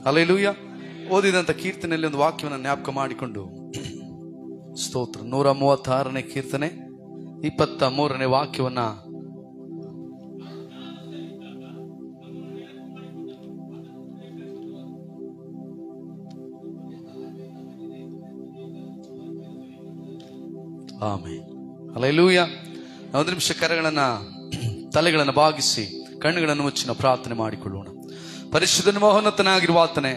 Hallelujah. ಓದಿದಂತ ಕೀರ್ತನೆಯಲ್ಲಿ ಒಂದು ವಾಕ್ಯವನ್ನು ಜ್ಞಾಪಕ ಮಾಡಿಕೊಂಡು ಸ್ತೋತ್ರ. 136ನೇ ಕೀರ್ತನೆ 23ನೇ ವಾಕ್ಯವನ್ನ ಆಮೆನ್. ಹಲ್ಲೆಲೂಯಾ. ಒಂದು ನಿಮಿಷ ತಲೆಗಳನ್ನು ಬಾಗಿಸಿ ಕಣ್ಣುಗಳನ್ನು ಮುಚ್ಚಿನ ಪ್ರಾರ್ಥನೆ ಮಾಡಿಕೊಳ್ಳೋಣ. ಪರಿಶುದ್ಧನ ಮಹೋನ್ನತನಾಗಿರುವ ಆತನೇ,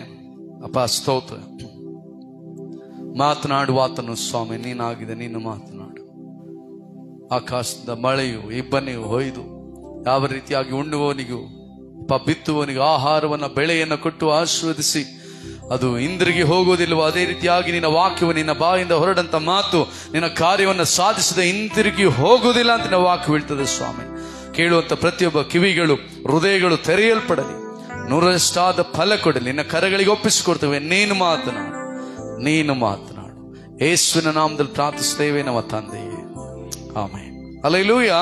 ಅಪ್ಪ ಸ್ತೋತ್ರ. ಮಾತನಾಡುವಾತನು ಸ್ವಾಮಿ ನೀನಾಗಿದೆ, ನೀನು ಮಾತನಾಡು. ಆಕಾಶದ ಮಳೆಯು ಇಬ್ಬನಿಯು ಹೊಯ್ದು ಯಾವ ರೀತಿಯಾಗಿ ಉಣ್ಣುವವನಿಗೂ ಬಿತ್ತುವವನಿಗೂ ಆಹಾರವನ್ನ ಬೆಳೆಯನ್ನು ಕೊಟ್ಟು ಆಶೀರ್ವದಿಸಿ ಅದು ಹಿಂದಿರುಗಿ ಹೋಗುವುದಿಲ್ಲವೋ ಅದೇ ರೀತಿಯಾಗಿ ನಿನ್ನ ವಾಕ್ಯವು ನಿನ್ನ ಬಾಯಿಂದ ಹೊರಡಂತ ಮಾತು ನಿನ್ನ ಕಾರ್ಯವನ್ನು ಸಾಧಿಸದೆ ಹಿಂತಿರುಗಿ ಹೋಗುವುದಿಲ್ಲ ಅಂತ ನಿನ್ನ ವಾಕ್ಯ ಹೇಳ್ತದೆ ಸ್ವಾಮಿ. ಕೇಳುವಂತ ಪ್ರತಿಯೊಬ್ಬ ಕಿವಿಗಳು ಹೃದಯಗಳು ತೆರೆಯಲ್ಪಡಲಿ, 100ರಷ್ಟಾದ ಫಲ ಕೊಡಲಿ. ನಿನ್ನ ಕರಗಳಿಗೆ ಒಪ್ಪಿಸಿಕೊಡ್ತೇವೆ. ನೀನು ಮಾತನಾಡು, ನೀನು ಮಾತನಾಡು. ಯೇಸುವಿನ ನಾಮದಲ್ಲಿ ಪ್ರಾರ್ಥಿಸ್ತೇವೆ ನಮ್ಮ ತಂದೆಯೇ, ಆಮೆನ್. ಹಲ್ಲೆಲೂಯಾ.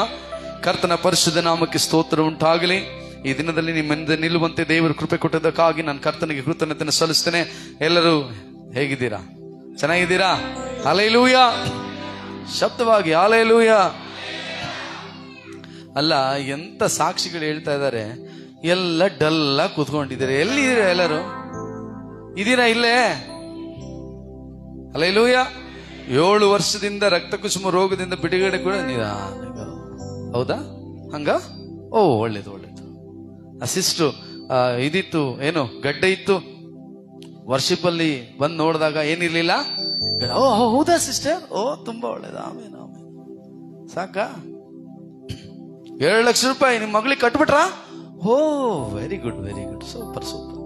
ಕರ್ತನ ಪರಿಶುದ್ಧ ನಾಮಕ್ಕೆ ಸ್ತೋತ್ರ ಉಂಟಾಗಲಿ. ಈ ದಿನದಲ್ಲಿ ನಿಮ್ಮ ಮುಂದೆ ನಿಲ್ಲುವಂತೆ ದೇವರು ಕೃಪೆ ಕೊಟ್ಟದಕ್ಕಾಗಿ ನಾನು ಕರ್ತನಿಗೆ ಕೃತಜ್ಞತೆಯನ್ನು ಸಲ್ಲಿಸ್ತೇನೆ. ಎಲ್ಲರೂ ಹೇಗಿದ್ದೀರಾ? ಚೆನ್ನಾಗಿದ್ದೀರಾ? ಹಲ್ಲೆಲೂಯಾ. ಶಬ್ದವಾಗಿ ಹಲ್ಲೆಲೂಯಾ. ಅಲ್ಲ, ಎಂತ ಸಾಕ್ಷಿಗಳು ಹೇಳ್ತಾ ಇದ್ದಾರೆ. ಎಲ್ಲ ಡಲ್ಲ ಕೂತ್ಕೊಂಡಿದ್ದೀರಾ. ಎಲ್ಲಿದ್ದೀರಾ? ಎಲ್ಲರೂ ಇದೀರಾ? ಇಲ್ಲೇ ಹಲ್ಲೆಲೂಯಾ. 7 ವರ್ಷದಿಂದ ರಕ್ತ ಕುಸುಮ ರೋಗದಿಂದ ಬಿಡುಗಡೆ ಕೂಡ ಹೌದಾ? ಹಂಗ? ಓ, ಒಳ್ಳೇದು ಒಳ್ಳೇದು. ಸಿಸ್ಟ್ರು ಇದಿತ್ತು, ಏನು ಗಡ್ಡೆ ಇತ್ತು. ವರ್ಷಿಪ್ ಅಲ್ಲಿ ಬಂದು ನೋಡಿದಾಗ ಏನಿರ್ಲಿಲ್ಲ. ಓ ಹೌದಾ ಸಿಸ್ಟರ್? ಓ ತುಂಬಾ ಒಳ್ಳೇದು. ಆಮೇಲೆ ಸಾಕ 7 ಲಕ್ಷ ರೂಪಾಯಿ ನಿಮ್ ಮಗಳಿಗೆ ಕಟ್ಬಿಟ್ರಾ? Oh very good very good, super super.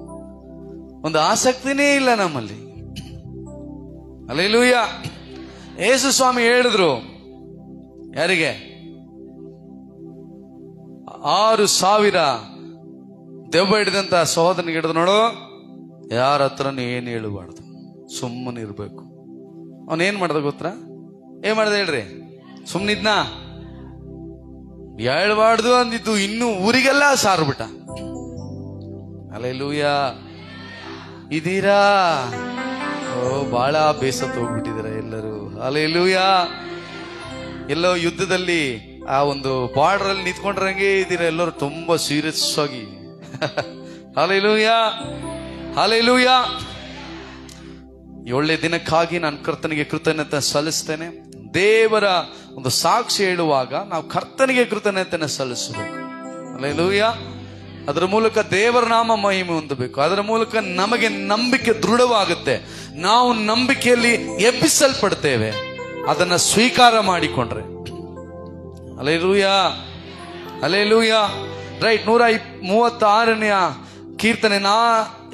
ಒಂದು ಆಸಕ್ತಿನೇ ಇಲ್ಲ ನಮ್ಮಲ್ಲಿ. ಹಲ್ಲೆಲೂಯಾ. ಯೇಸು ಸ್ವಾಮಿ ಹೇಳಿದ್ರು ಯಾರಿಗೆ? 6,000 ದೆವ್ವ ಹಿಡಿದಂತ ಸಹೋದರನಿಗೆ ಹಿಡಿದು, ನೋಡು, ಯಾರ ಹತ್ರನೂ ಏನು ಹೇಳಬಾರ್ದು, ಸುಮ್ಮನೆ ಇರ್ಬೇಕು. ಅವನೇನ್ ಮಾಡ್ದ ಗೊತ್ತಾ? ಏನ್ ಮಾಡ್ದ ಹೇಳ್ರಿ? ಸುಮ್ಮನಿದ್ನ? ಹೇಳ್ಬಾರ್ದು ಅಂದಿದ್ದು ಇನ್ನು ಊರಿಗೆಲ್ಲ ಸಾರ್ಬಿಟ್ಟ. ಹಲ್ಲೆಲೂಯಾ. ಇದೀರಾ? ಓ, ಬಹಳ ಬೇಸತ್ತು ಹೋಗ್ಬಿಟ್ಟಿದ್ದೀರಾ ಎಲ್ಲರೂ. ಹಲ್ಲೆಲೂಯಾ. ಎಲ್ಲೋ ಯುದ್ಧದಲ್ಲಿ ಆ ಒಂದು ಬಾರ್ಡರ್ ಅಲ್ಲಿ ನಿಂತ್ಕೊಂಡ್ರಂಗೆ ಇದ್ದೀರಾ ಎಲ್ಲರೂ, ತುಂಬಾ ಸೀರಿಯಸ್ ಆಗಿ. Hallelujah hallelujah. ಒಳ್ಳೆ ದಿನಕ್ಕಾಗಿ ನಾನು ಕರ್ತನಿಗೆ ಕೃತಜ್ಞತೆ ಸಲ್ಲಿಸ್ತೇನೆ. ದೇವರ ಒಂದು ಸಾಕ್ಷಿ ಹೇಳುವಾಗ ನಾವು ಕರ್ತನಿಗೆ ಕೃತಜ್ಞತೆಯನ್ನು ಸಲ್ಲಿಸಬೇಕು. ಹಲ್ಲೆಲೂಯಾ. ಅದರ ಮೂಲಕ ದೇವರ ನಾಮ ಮಹಿಮೆ ಹೊಂದಬೇಕು. ಅದರ ಮೂಲಕ ನಮಗೆ ನಂಬಿಕೆ ದೃಢವಾಗುತ್ತೆ. ನಾವು ನಂಬಿಕೆಯಲ್ಲಿ ಎಬ್ಬಿಸಲ್ಪಡ್ತೇವೆ, ಅದನ್ನ ಸ್ವೀಕಾರ ಮಾಡಿಕೊಂಡ್ರೆ. Hallelujah hallelujah. ರೈಟ್. 136ನೇ ಕೀರ್ತನೆ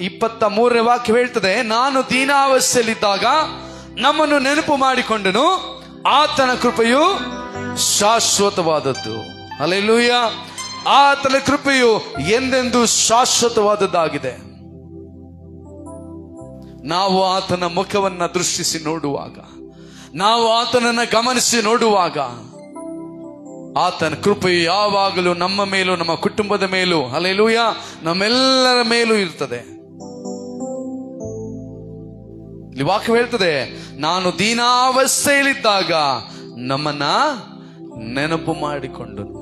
23ನೇ ವಾಕ್ಯ ಹೇಳ್ತದೆ, ನಾನು ದೀನಾವಸ್ಥೆಯಲ್ಲಿದ್ದಾಗ ನಮ್ಮನ್ನು ನೆನಪು ಮಾಡಿಕೊಂಡನು, ಆತನ ಕೃಪೆಯು ಶಾಶ್ವತವಾದದ್ದು. ಹಲ್ಲೆಲೂಯಾ. ಆತನ ಕೃಪೆಯು ಎಂದೆಂದೂ ಶಾಶ್ವತವಾದದ್ದಾಗಿದೆ. ನಾವು ಆತನ ಮುಖವನ್ನ ದೃಷ್ಟಿಸಿ ನೋಡುವಾಗ, ನಾವು ಆತನನ್ನ ಗಮನಿಸಿ ನೋಡುವಾಗ, ಆತನ ಕೃಪೆಯು ಯಾವಾಗಲೂ ನಮ್ಮ ಮೇಲೂ ನಮ್ಮ ಕುಟುಂಬದ ಮೇಲೂ, ಹಲ್ಲೆಲೂಯಾ, ನಮ್ಮೆಲ್ಲರ ಮೇಲೂ ಇರ್ತದೆ. ಇಲ್ಲಿ ವಾಕ್ಯ ಹೇಳ್ತದೆ, ನಾನು ದೀನಾವಸ್ಥೆಯಲ್ಲಿದ್ದಾಗ ನಮ್ಮನ್ನ ನೆನಪು ಮಾಡಿಕೊಂಡನು.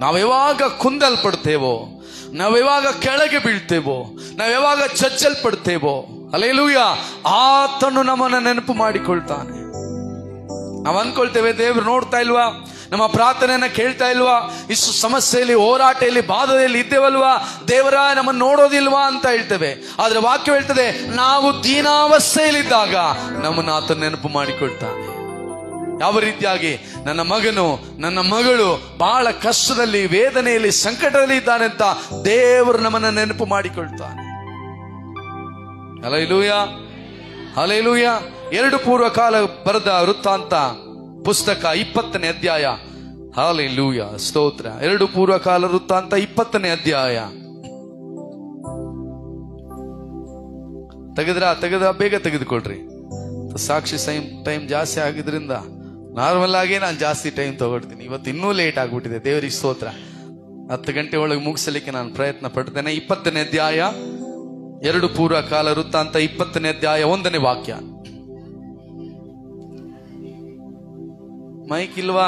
ನಾವು ಯಾವಾಗ ಕುಂದಲ್ಪಡ್ತೇವೋ, ನಾವು ಯಾವಾಗ ಕೆಳಗೆ ಬೀಳ್ತೇವೋ, ನಾವು ಯಾವಾಗ ಚಚ್ಚಲ್ಪಡ್ತೇವೋ, ಹಲ್ಲೆಲೂಯಾ, ಆತನು ನಮ್ಮನ್ನ ನೆನಪು ಮಾಡಿಕೊಳ್ತಾನೆ. ನಾವು ಅನ್ಕೊಳ್ತೇವೆ, ದೇವರು ನೋಡ್ತಾ ಇಲ್ವಾ, ನಮ್ಮ ಪ್ರಾರ್ಥನೆಯನ್ನ ಕೇಳ್ತಾ ಇಲ್ವಾ, ಇಷ್ಟು ಸಮಸ್ಯೆಯಲ್ಲಿ, ಹೋರಾಟದಲ್ಲಿ, ಬಾಧೆಯಲ್ಲಿ ಇದ್ದೇವಲ್ವಾ, ದೇವರ ನಮ್ಮನ್ನು ನೋಡೋದಿಲ್ವಾ ಅಂತ ಹೇಳ್ತೇವೆ. ಆದ್ರೆ ವಾಕ್ಯ ಹೇಳ್ತದೆ, ನಾವು ದೀನಾವಸ್ಥೆಯಲ್ಲಿದ್ದಾಗ ನಮ್ಮನ್ನು ಆತನ ನೆನಪು ಮಾಡಿಕೊಳ್ತಾನೆ. ಯಾವ ರೀತಿಯಾಗಿ ನನ್ನ ಮಗನು, ನನ್ನ ಮಗಳು ಬಹಳ ಕಷ್ಟದಲ್ಲಿ, ವೇದನೆಯಲ್ಲಿ, ಸಂಕಟದಲ್ಲಿ ಇದ್ದಾನೆ ಅಂತ ದೇವರು ನಮ್ಮನ್ನ ನೆನಪು ಮಾಡಿಕೊಳ್ತಾನೆ. Hallelujah hallelujah. 2 ಪೂರ್ವಕಾಲ ಬರೆದ ವೃತ್ತಾಂತ ಪುಸ್ತಕ 20ನೇ ಅಧ್ಯಾಯ. ಹಲ್ಲೆಲೂಯಾ, ಸ್ತೋತ್ರ. 2 ಪೂರ್ವಕಾಲ ವೃತ್ತಾಂತ 20ನೇ ಅಧ್ಯಾಯ. ತೆಗೆದ್ರ ಬೇಗ ತೆಗೆದುಕೊಳ್ರಿ. ಸಾಕ್ಷಿ ಟೈಮ್ ಜಾಸ್ತಿ ಆಗಿದ್ರಿಂದ ನಾರ್ಮಲ್ ಆಗಿ ನಾನು ಜಾಸ್ತಿ ಟೈಮ್ ತಗೊಳ್ತೀನಿ. ಇವತ್ತು ಇನ್ನೂ ಲೇಟ್ ಆಗ್ಬಿಟ್ಟಿದೆ. ದೇವರಿಗೆ ಸ್ತೋತ್ರ. 10 ಗಂಟೆ ಒಳಗೆ ಮುಗಿಸಲಿಕ್ಕೆ ನಾನು ಪ್ರಯತ್ನ ಪಡ್ತೇನೆ. 20ನೇ ಅಧ್ಯಾಯ 2 ಪೂರ್ವಕಾಲ ವೃತ್ತಾಂತ 20ನೇ ಅಧ್ಯಾಯ 1ನೇ ವಾಕ್ಯ. ಮೈಕ್ ಇಲ್ವಾ?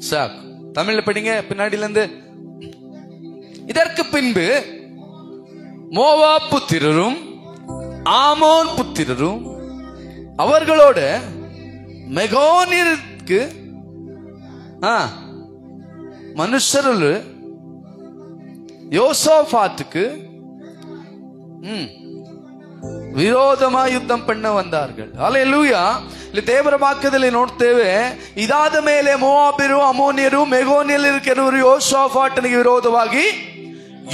சாக் தமிழ்ல படிங்க, பின்னாடில இருந்து. இதற்கு பின்பு மோவாப் புத்திரரும் ஆமோன் புத்திரரும் அவர்களோட மெகோனிற்கு மனுஷருள் யோசோபாத்துக்கு ವಿರೋಧವಾಗಿ ಯುದ್ಧ ಪಣ್ಣ ಬಂದಾರ್ಗಳು. ಹಲ್ಲೆಲೂಯಾ. ಇಲ್ಲಿ ದೇವರ ವಾಕ್ಯದಲ್ಲಿ ನೋಡ್ತೇವೆ, ಇದಾದ ಮೇಲೆ ಮೋವಾಬ್ಯರು, ಅಮೋನಿಯರು, ಮೆಗೋನಿಯರು ಕೆಲವರು ಯೋಷಾಫಾಟನಿಗೆ ವಿರೋಧವಾಗಿ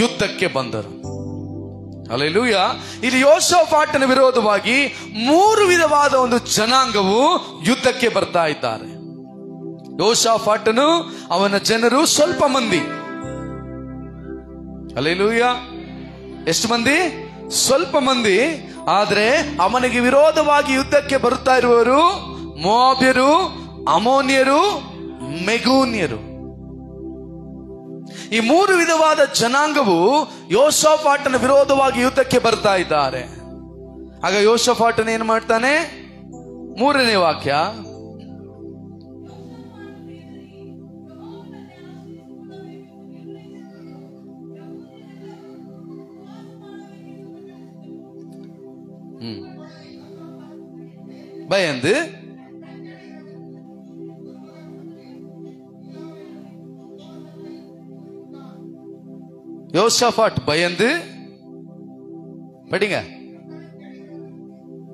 ಯುದ್ಧಕ್ಕೆ ಬಂದರು. ಹಲ್ಲೆಲೂಯಾ. ಇಲ್ಲಿ ಯೋಷಾಫಾಟನ ವಿರೋಧವಾಗಿ 3 ವಿಧವಾದ ಒಂದು ಜನಾಂಗವು ಯುದ್ಧಕ್ಕೆ ಬರ್ತಾ ಇದ್ದಾರೆ. ಯೋಷಾಫಾಟನು, ಅವನ ಜನರು ಸ್ವಲ್ಪ ಮಂದಿ. ಹಲ್ಲೆಲೂಯಾ. ಎಷ್ಟು ಮಂದಿ? ಸ್ವಲ್ಪ ಮಂದಿ. ಆದ್ರೆ ಅವನಿಗೆ ವಿರೋಧವಾಗಿ ಯುದ್ಧಕ್ಕೆ ಬರುತ್ತಾ ಇರುವವರು ಮೋವಾಬ್ಯರು, ಅಮೋನಿಯರು, ಮೆಗೂನ್ಯರು. ಈ 3 ವಿಧವಾದ ಜನಾಂಗವು ಯೋಷಾಫಾಟನ ವಿರೋಧವಾಗಿ ಯುದ್ಧಕ್ಕೆ ಬರ್ತಾ ಇದ್ದಾರೆ. ಆಗ ಯೋಷಾಫಾಟನ ಏನ್ ಮಾಡ್ತಾನೆ? 3ನೇ ವಾಕ್ಯ. பயந்து யோசபாத் பயந்து படிங்க,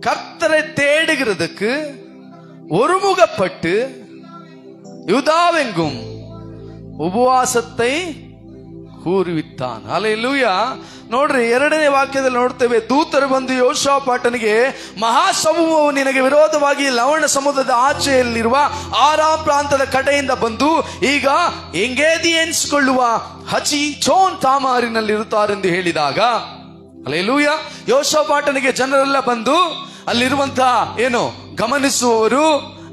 கர்த்தரை தேடுகிறதுக்கு ஒருமுகப்பட்டு யூதாவெங்கும் ಉಪವಾಸத்தை ಕೂರಿವಿತ್ತಾನ. ಹಲ್ಲೆಲೂಯಾ. ನೋಡ್ರಿ, 2ನೇ ವಾಕ್ಯದಲ್ಲಿ ನೋಡ್ತೇವೆ, ದೂತರು ಬಂದು ಯೋಷಾಫಾಟನಿಗೆ, ಮಹಾಸಮೂಹವು ನಿನಗೆ ವಿರೋಧವಾಗಿ ಲವಣ ಸಮುದ್ರದ ಆಚೆಯಲ್ಲಿರುವ ಆರಾಮ್ ಪ್ರಾಂತದ ಕಡೆಯಿಂದ ಬಂದು ಈಗ ಎಂಗೇದಿ ಎನಿಸಿಕೊಳ್ಳುವ ಹಚಿ ಚೋನ್ ತಾಮಾರಿನಲ್ಲಿರುತ್ತಾರೆಂದು ಹೇಳಿದಾಗ, ಹಲ್ಲೆಲೂಯಾ, ಯೋಷಾಫಾಟನಿಗೆ ಜನರೆಲ್ಲ ಬಂದು ಅಲ್ಲಿರುವಂತಹ ಏನು ಗಮನಿಸುವವರು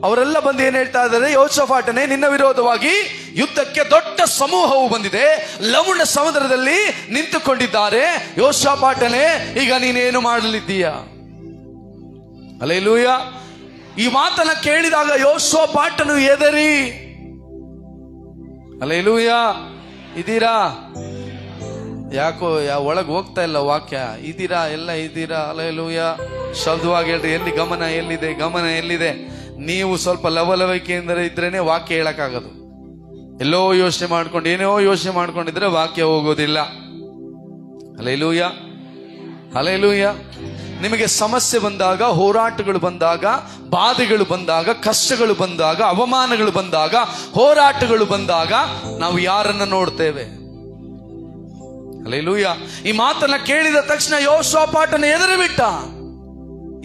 ಅವರೆಲ್ಲ ಬಂದು ಏನ್ ಹೇಳ್ತಾ ಇದ್ದಾರೆ? ಯೋಷಾಫಾಟನೇ, ನಿನ್ನ ವಿರೋಧವಾಗಿ ಯುದ್ಧಕ್ಕೆ ದೊಡ್ಡ ಸಮೂಹವು ಬಂದಿದೆ, ಲವಣ ಸಮುದ್ರದಲ್ಲಿ ನಿಂತುಕೊಂಡಿದ್ದಾರೆ. ಯೋಷಾಫಾಟನೇ, ಈಗ ನೀನೇನು ಮಾಡಲಿದ್ದೀಯ? ಹಲ್ಲೆಲೂಯಾ. ಈ ಮಾತನ್ನ ಕೇಳಿದಾಗ ಯೋಷಾಫಾಟನು ಎದರಿ. ಹಲ್ಲೆಲೂಯಾ. ಇದೀರಾ? ಯಾಕೋ ಒಳಗೆ ಹೋಗ್ತಾ ಇಲ್ಲ ವಾಕ್ಯ. ಇದೀರಾ? ಎಲ್ಲ ಇದೀರಾ? ಹಲ್ಲೆಲೂಯಾ. ಶಬ್ದವಾಗಿ ಹೇಳ್ರಿ. ಎಲ್ಲಿ ಗಮನ ಎಲ್ಲಿದೆ? ಗಮನ ಎಲ್ಲಿದೆ? ನೀವು ಸ್ವಲ್ಪ ಲವಲವಿಕೆಯಿಂದ ಇದ್ರೇನೆ ವಾಕ್ಯ ಹೇಳಕ್ಕಾಗದು. ಎಲ್ಲೋ ಯೋಚನೆ ಮಾಡ್ಕೊಂಡು ಏನೋ ಯೋಚನೆ ಮಾಡ್ಕೊಂಡಿದ್ರೆ ವಾಕ್ಯ ಹೋಗೋದಿಲ್ಲ. ಹಲ್ಲೆಲೂಯಾ. ಹಲ್ಲೆಲೂಯಾ. ನಿಮಗೆ ಸಮಸ್ಯೆ ಬಂದಾಗ, ಹೋರಾಟಗಳು ಬಂದಾಗ, ಬಾಧೆಗಳು ಬಂದಾಗ, ಕಷ್ಟಗಳು ಬಂದಾಗ, ಅವಮಾನಗಳು ಬಂದಾಗ, ಹೋರಾಟಗಳು ಬಂದಾಗ ನಾವು ಯಾರನ್ನ ನೋಡ್ತೇವೆ? ಹಲ್ಲೆಲೂಯಾ. ಈ ಮಾತನ್ನ ಕೇಳಿದ ತಕ್ಷಣ ಯೋಷಾಫಾಟನ ಎದುರು ಬಿಟ್ಟ.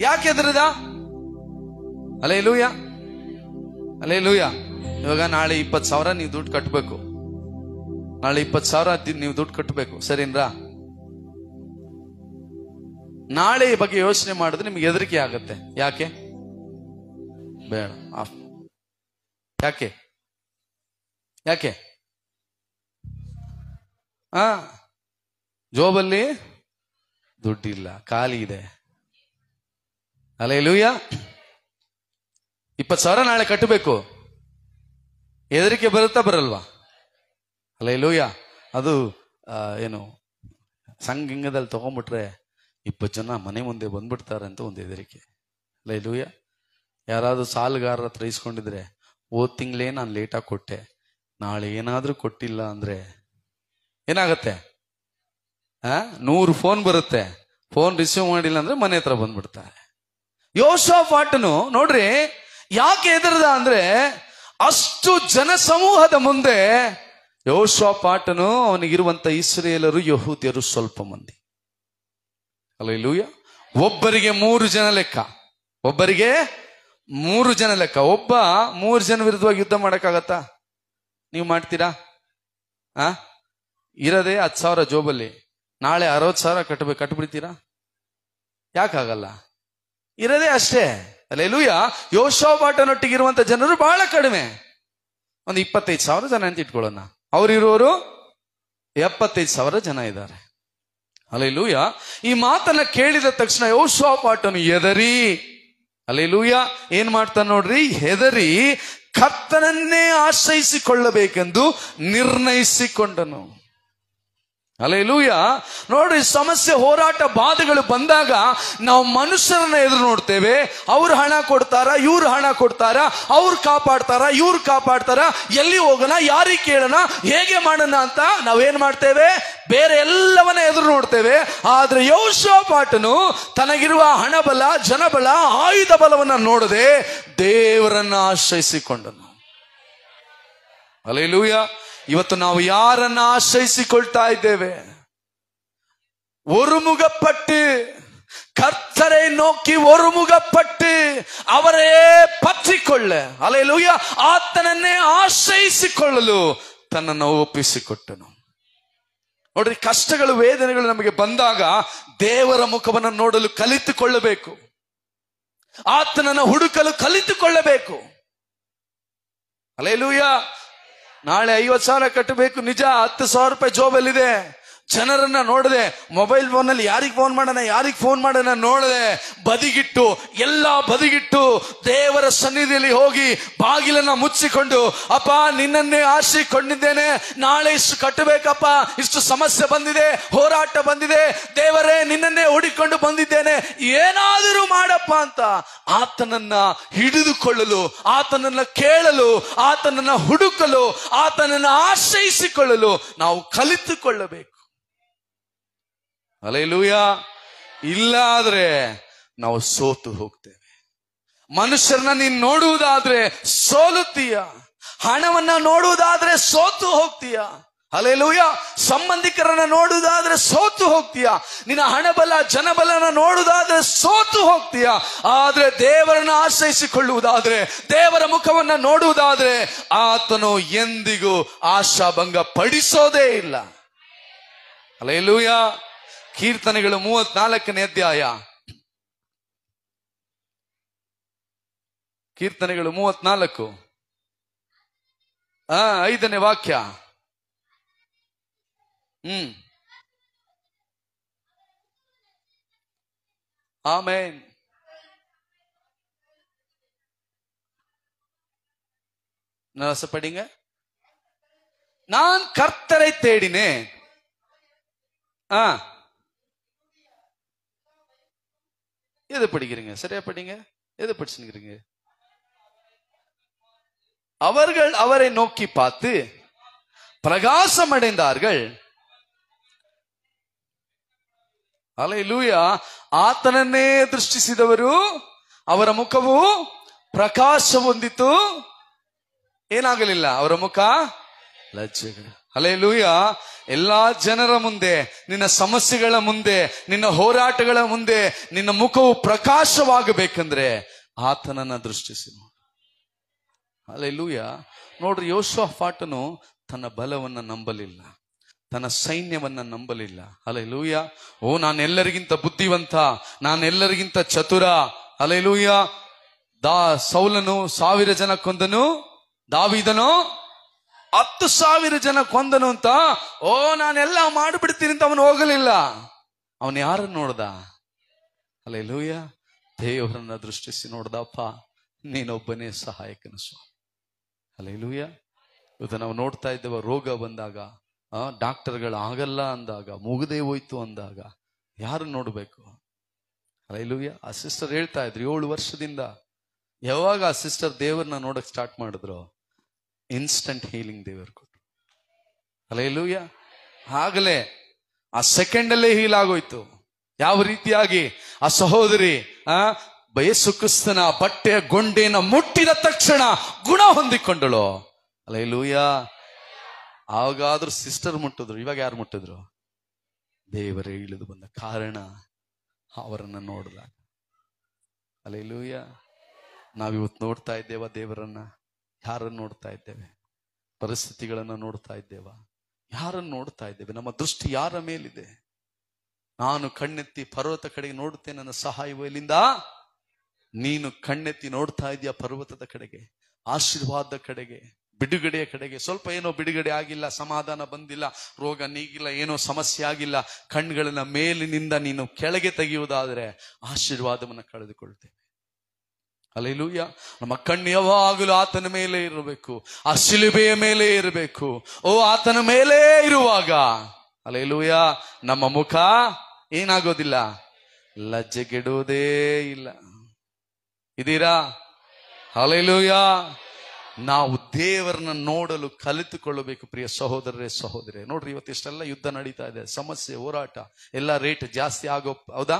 ಯಾಕೆ ಎದುರಿದ? ಹಲ್ಲೆಲೂಯಾ. ಹಲ್ಲೆಲೂಯಾ. ಇವಾಗ ನಾಳೆ 20,000 ನೀವು ದುಡ್ಡು ಕಟ್ಟಬೇಕು. ನಾಳೆ 20,000 ನೀವು ದುಡ್ಡು ಕಟ್ಟಬೇಕು, ಸರಿನಾ? ನಾಳೆ ಬಗ್ಗೆ ಯೋಚನೆ ಮಾಡಿದ್ರೆ ನಿಮ್ಗೆ ಹೆದರಿಕೆ ಆಗತ್ತೆ. ಯಾಕೆ? ಬೇಡ. ಯಾಕೆ? ಯಾಕೆ? ಜೋಬಲ್ಲಿ ದುಡ್ಡಿಲ್ಲ, ಖಾಲಿ ಇದೆ. ಹಲ್ಲೆಲೂಯಾ. 20,000 ನಾಳೆ ಕಟ್ಟಬೇಕು. ಹೆದರಿಕೆ ಬರುತ್ತಾ ಬರಲ್ವಾ? ಹಲ್ಲೆಲೂಯಾ. ಅದು ಏನು ಸಂಘದಲ್ಲಿ ತಗೊಂಡ್ಬಿಟ್ರೆ 20 ಜನ ಮನೆ ಮುಂದೆ ಬಂದ್ಬಿಡ್ತಾರೆ ಅಂತ ಒಂದು ಹೆದರಿಕೆ. ಹಲ್ಲೆಲೂಯಾ. ಯಾರಾದ್ರೂ ಸಾಲಗಾರರ ಹತ್ರ ಇಸ್ಕೊಂಡಿದ್ರೆ, ಹೋದ ತಿಂಗಳೇ ನಾನು ಲೇಟಾಗಿ ಕೊಟ್ಟೆ, ನಾಳೆ ಏನಾದ್ರೂ ಕೊಟ್ಟಿಲ್ಲ ಅಂದ್ರೆ ಏನಾಗತ್ತೆ? 100 ಫೋನ್ ಬರುತ್ತೆ. ಫೋನ್ ರಿಸೀವ್ ಮಾಡಿಲ್ಲ ಅಂದ್ರೆ ಮನೆ ಹತ್ರ ಬಂದ್ಬಿಡ್ತಾರೆ. ಯೋಷಾಫಾಟನು ನೋಡ್ರಿ ಯಾಕೆ ಹೆದರ್ದ ಅಂದ್ರೆ, ಅಷ್ಟು ಜನಸಮೂಹದ ಮುಂದೆ ಯೋಷಾಫಾಟನು, ಅವನಿಗಿರುವಂತ ಇಸ್ರಾಯೇಲರು, ಯಹೂದ್ಯರು ಸ್ವಲ್ಪ ಮಂದಿ. ಹಲ್ಲೆಲೂಯಾ. ಒಬ್ಬರಿಗೆ 3 ಜನ ಲೆಕ್ಕ. ಒಬ್ಬರಿಗೆ 3 ಜನ ಲೆಕ್ಕ. ಒಬ್ಬ 3 ಜನ ವಿರುದ್ಧವಾಗಿ ಯುದ್ಧ ಮಾಡಕ್ಕಾಗತ್ತಾ? ನೀವು ಮಾಡ್ತೀರಾ? ಇರದೆ 10,000 ಜೋಬಲ್ಲಿ, ನಾಳೆ 60,000 ಕಟ್ಬಿಡ್ತೀರಾ? ಯಾಕಾಗಲ್ಲ? ಇರದೇ ಅಷ್ಟೇ. ಹಲ್ಲೆಲೂಯಾ. ಯೋಷಾಫಾಟನೊಟ್ಟಿಗಿರುವಂತ ಜನರು ಬಹಳ ಕಡಿಮೆ. ಒಂದು 25,000 ಜನ ಅಂತ ಇಟ್ಕೊಳ್ಳೋಣ. ಅವರಿರೋರು 75,000 ಜನ ಇದ್ದಾರೆ. ಹಲ್ಲೆಲೂಯಾ. ಈ ಮಾತನ್ನ ಕೇಳಿದ ತಕ್ಷಣ ಯೆಹೋಷಾಫಾಟನು ಹೆದರಿ, ಹಲ್ಲೆಲೂಯಾ, ಏನ್ ಮಾಡ್ತಾನೆ ನೋಡ್ರಿ, ಹೆದರಿ ಕರ್ತನನ್ನೇ ಆಶ್ರಯಿಸಿಕೊಳ್ಳಬೇಕೆಂದು ನಿರ್ಣಯಿಸಿಕೊಂಡನು. ಹಲ್ಲೆಲೂಯಾ. ನೋಡ್ರಿ, ಸಮಸ್ಯೆ, ಹೋರಾಟ, ಬಾಧೆಗಳು ಬಂದಾಗ ನಾವು ಮನುಷ್ಯರನ್ನ ಎದುರು ನೋಡ್ತೇವೆ. ಅವ್ರು ಹಣ ಕೊಡ್ತಾರ, ಇವ್ರು ಹಣ ಕೊಡ್ತಾರ, ಅವ್ರು ಕಾಪಾಡ್ತಾರ, ಇವ್ರು ಕಾಪಾಡ್ತಾರ, ಎಲ್ಲಿ ಹೋಗೋಣ, ಯಾರಿಗೆ ಕೇಳೋಣ, ಹೇಗೆ ಮಾಡೋಣ ಅಂತ ನಾವೇನ್ ಮಾಡ್ತೇವೆ, ಬೇರೆ ಎಲ್ಲವನ್ನ ಎದುರು ನೋಡ್ತೇವೆ. ಆದ್ರೆ ಯೆಹೋಷಾಫಾಟನು ತನಗಿರುವ ಹಣಬಲ, ಜನಬಲ, ಆಯುಧ ಬಲವನ್ನ ನೋಡದೆ ದೇವರನ್ನ ಆಶ್ರಯಿಸಿಕೊಂಡನು. ಹಲ್ಲೆಲೂಯಾ. ಇವತ್ತು ನಾವು ಯಾರನ್ನ ಆಶ್ರಯಿಸಿಕೊಳ್ತಾ ಇದ್ದೇವೆ? ஒருமுகப்பட்டு கர்த்தரை நோக்கி ஒருமுகப்பட்டு ಅವರೇ ಪற்றிಕೊಳ್ಳ, ಹಲ್ಲೆಲೂಯಾ, ಆತನನ್ನೇ ಆಶ್ರಯಿಸಿಕೊಳ್ಳಲು ತನ್ನನ್ನು ಒಪ್ಪಿಸಿಕೊಟ್ಟನು. ನೋಡ್ರಿ, ಕಷ್ಟಗಳು, ವೇದನೆಗಳು ನಮಗೆ ಬಂದಾಗ ದೇವರ ಮುಖವನ್ನು ನೋಡಲು ಕಲಿತುಕೊಳ್ಳಬೇಕು. ಆತನನ್ನು ಹುಡುಕಲು ಕಲಿತುಕೊಳ್ಳಬೇಕು. ಹಲ್ಲೆಲೂಯಾ. ನಾಳೆ 50,000 ಕಟ್ಟಬೇಕು, ನಿಜ. 10,000 ರೂಪಾಯಿ ಜೋಬಲ್ಲಿದೆ. ಜನರನ್ನ ನೋಡದೆ, ಮೊಬೈಲ್ ಫೋನಲ್ಲಿ ಯಾರಿಗೆ ಫೋನ್ ಮಾಡೋಣ ನೋಡದೆ, ಬದಿಗಿಟ್ಟು, ಎಲ್ಲ ಬದಿಗಿಟ್ಟು ದೇವರ ಸನ್ನಿಧಿಯಲ್ಲಿ ಹೋಗಿ ಬಾಗಿಲನ್ನ ಮುಚ್ಚಿಕೊಂಡು, ಅಪ್ಪ ನಿನ್ನನ್ನೇ ಆಶ್ರಯಿಸಿಕೊಂಡಿದ್ದೇನೆ, ನಾಳೆ ಇಷ್ಟು ಕಟ್ಟಬೇಕಪ್ಪ, ಇಷ್ಟು ಸಮಸ್ಯೆ ಬಂದಿದೆ, ಹೋರಾಟ ಬಂದಿದೆ, ದೇವರೇ ನಿನ್ನನ್ನೇ ಹುಡುಕೊಂಡು ಬಂದಿದ್ದೇನೆ, ಏನಾದರೂ ಮಾಡಪ್ಪ ಅಂತ ಆತನನ್ನ ಹಿಡಿದುಕೊಳ್ಳಲು, ಆತನನ್ನ ಕೇಳಲು, ಆತನನ್ನ ಹುಡುಕಲು, ಆತನನ್ನ ಆಶ್ರಯಿಸಿಕೊಳ್ಳಲು ನಾವು ಕಲಿತುಕೊಳ್ಳಬೇಕು. ಹಲ್ಲೆಲೂಯಾ. ಇಲ್ಲ ಆದ್ರೆ ನಾವು ಸೋತು ಹೋಗ್ತೇವೆ. ಮನುಷ್ಯರನ್ನ ನೀನ್ ನೋಡುವುದಾದ್ರೆ ಸೋಲುತ್ತೀಯ, ಹಣವನ್ನ ನೋಡುವುದಾದ್ರೆ ಸೋತು ಹೋಗ್ತೀಯ. ಹಲ್ಲೆಲೂಯಾ. ಸಂಬಂಧಿಕರನ್ನ ನೋಡುವುದಾದ್ರೆ ಸೋತು ಹೋಗ್ತೀಯ, ನಿನ್ನ ಹಣಬಲ, ಜನಬಲನ ನೋಡುವುದಾದ್ರೆ ಸೋತು ಹೋಗ್ತೀಯ. ಆದ್ರೆ ದೇವರನ್ನ ಆಶ್ರಯಿಸಿಕೊಳ್ಳುವುದಾದ್ರೆ, ದೇವರ ಮುಖವನ್ನ ನೋಡುವುದಾದ್ರೆ ಆತನು ಎಂದಿಗೂ ಆಶಾಭಂಗ ಪಡಿಸೋದೇ ಇಲ್ಲ. ಹಲ್ಲೆಲೂಯಾ. ಕೀರ್ತನೆಗಳು 34ನೇ ಅಧ್ಯಾಯ, ಕೀರ್ತನೆಗಳು 34, 5ನೇ ವಾಕ್ಯ. ஆமென். படிங்க. நான் கர்த்தரை தேடினேன். எது படிக்கிறீங்க? சரியா படிங்க. எது படிச்சுக்கிறீங்க? அவர்கள் அவரை நோக்கி பார்த்து பிரகாசம் அடைந்தார்கள். ಹಲ್ಲೆಲೂಯಾ. ಆತನನ್ನೇ ದೃಷ್ಟಿಸಿದವರು ಅವರ ಮುಖವು ಪ್ರಕಾಶ ಹೊಂದಿತು, ಏನಾಗಲಿಲ್ಲ ಅವರ ಮುಖ ಲಜ್ಜೆಗಳು. ಹಲ್ಲೆಲೂಯಾ. ಎಲ್ಲಾ ಜನರ ಮುಂದೆ, ನಿನ್ನ ಸಮಸ್ಯೆಗಳ ಮುಂದೆ, ನಿನ್ನ ಹೋರಾಟಗಳ ಮುಂದೆ ನಿನ್ನ ಮುಖವು ಪ್ರಕಾಶವಾಗಬೇಕಂದ್ರೆ ಆತನನ್ನ ದೃಷ್ಟಿಸಿ ನೋಡು. ಹಲ್ಲೆಲೂಯಾ. ನೋಡ್ರಿ, ಯೆಹೋಷಾಫಾಟನು ತನ್ನ ಬಲವನ್ನ ನಂಬಲಿಲ್ಲ, ತನ್ನ ಸೈನ್ಯವನ್ನ ನಂಬಲಿಲ್ಲ. ಹಲ್ಲೆಲೂಯಾ. ಓ, ನಾನೆಲ್ಲರಿಗಿಂತ ಬುದ್ಧಿವಂತ, ನಾನೆಲ್ಲರಿಗಿಂತ ಚತುರ. ಹಲ್ಲೆಲೂಯಾ. ಸೌಲನು 1000 ಜನ ಕೊಂದನು, ದಾವೀದನು 10,000 ಜನ ಕೊಂದನು ಅಂತ, ಓ ನಾನೆಲ್ಲ ಮಾಡಿಬಿಡ್ತೀನಿ ಅಂತ ಅವನು ಹೋಗಲಿಲ್ಲ. ಅವನು ಯಾರನ್ನು ನೋಡ್ದ? ಹಲ್ಲೆಲೂಯಾ. ದೇವರನ್ನ ದೃಷ್ಟಿಸಿ ನೋಡ್ದಪ್ಪ, ನೀನೊಬ್ಬನೇ ಸಹಾಯಕನ ಸ್ವಾಮಿ. ಹಲ್ಲೆಲೂಯಾ. ಇವತ್ತು ನಾವು ನೋಡ್ತಾ ಇದ್ದೇವೆ, ರೋಗ ಬಂದಾಗ, ಡಾಕ್ಟರ್ಗಳು ಆಗಲ್ಲ ಅಂದಾಗ, ಮುಗದೇ ಹೋಯ್ತು ಅಂದಾಗ ಯಾರು ನೋಡ್ಬೇಕು? ಹಲ್ಲೆಲೂಯಾ. ಆ ಸಿಸ್ಟರ್ ಹೇಳ್ತಾ ಇದ್ರು, 7 ವರ್ಷದಿಂದ ಯಾವಾಗ ಆ ಸಿಸ್ಟರ್ ದೇವರನ್ನ ನೋಡಕ್ ಸ್ಟಾರ್ಟ್ ಮಾಡಿದ್ರು, ಇನ್ಸ್ಟಂಟ್ ಹೀಲಿಂಗ್ ದೇವರು ಕೊಟ್ರು. ಹಲ್ಲೆಲೂಯಾ. ಆಗಲೇ ಆ ಸೆಕೆಂಡ್ ಅಲ್ಲೇ ಹೀಲ್ ಆಗೋಯ್ತು. ಯಾವ ರೀತಿಯಾಗಿ ಆ ಸಹೋದರಿ ಯೇಸು ಕ್ರಿಸ್ತನ ಬಟ್ಟೆಯ ಗೊಂಡೆನ ಮುಟ್ಟಿದ ತಕ್ಷಣ ಗುಣ ಹೊಂದಿಕೊಂಡಳು. ಹಲ್ಲೆಲೂಯಾ. ಆವಾಗಾದ್ರೂ ಸಿಸ್ಟರ್ ಮುಟ್ಟಿದ್ರು, ಇವಾಗ ಯಾರು ಮುಟ್ಟಿದ್ರು? ದೇವರೇ ಇಳಿದು ಬಂದ ಕಾರಣ ಅವರನ್ನ ನೋಡಿದಾಗ. ಹಲ್ಲೆಲೂಯಾ. ನಾವಿವತ್ತು ನೋಡ್ತಾ ಇದ್ದೇವ ದೇವರನ್ನ? ಯಾರನ್ನು ನೋಡ್ತಾ ಇದ್ದೇವೆ? ಪರಿಸ್ಥಿತಿಗಳನ್ನ ನೋಡ್ತಾ ಇದ್ದೇವ? ಯಾರನ್ನು ನೋಡ್ತಾ ಇದ್ದೇವೆ? ನಮ್ಮ ದೃಷ್ಟಿ ಯಾರ ಮೇಲಿದೆ? ನಾನು ಕಣ್ಣೆತ್ತಿ ಪರ್ವತ ಕಡೆಗೆ ನೋಡುತ್ತೇನೆ, ನನ್ನ ಸಹಾಯವು ಎಲ್ಲಿಂದ? ನೀನು ಕಣ್ಣೆತ್ತಿ ನೋಡ್ತಾ ಇದೆಯಾ ಪರ್ವತದ ಕಡೆಗೆ, ಆಶೀರ್ವಾದದ ಕಡೆಗೆ, ಬಿಡುಗಡೆಯ ಕಡೆಗೆ. ಸ್ವಲ್ಪ ಏನೋ ಬಿಡುಗಡೆ ಆಗಿಲ್ಲ, ಸಮಾಧಾನ ಬಂದಿಲ್ಲ, ರೋಗ ನೀಗಿಲ್ಲ, ಏನೋ ಸಮಸ್ಯೆ ಆಗಿಲ್ಲ, ಕಣ್ಗಳನ್ನ ಮೇಲಿನಿಂದ ನೀನು ಕೆಳಗೆ ತೆಗೆಯುವುದಾದರೆ ಆಶೀರ್ವಾದವನ್ನು ಕಳೆದುಕೊಳ್ತೇವೆ. ಹಲ್ಲೆಲೂಯಾ. ನಮ್ಮ ಕಣ್ಣು ಯಾವಾಗಲೂ ಆತನ ಮೇಲೆ ಇರಬೇಕು, ಆ ಶಿಲುಬೆಯ ಮೇಲೆ ಇರಬೇಕು. ಓ, ಆತನ ಮೇಲೆ ಇರುವಾಗ ಹಲ್ಲೆಲೂಯಾ, ನಮ್ಮ ಮುಖ ಏನಾಗೋದಿಲ್ಲ, ಲಜ್ಜೆಗೆಡುವುದೇ ಇಲ್ಲ. ಇದೀರಾ? ಹಲ್ಲೆಲೂಯಾ. ನಾವು ದೇವರನ್ನ ನೋಡಲು ಕಲಿತುಕೊಳ್ಳಬೇಕು ಪ್ರಿಯ ಸಹೋದರರೇ, ಸಹೋದರಿ. ನೋಡ್ರಿ, ಇವತ್ತಿಷ್ಟೆಲ್ಲ ಯುದ್ಧ ನಡೀತಾ ಇದೆ, ಸಮಸ್ಯೆ, ಹೋರಾಟ, ಎಲ್ಲ ರೇಟ್ ಜಾಸ್ತಿ ಆಗೋ, ಹೌದಾ,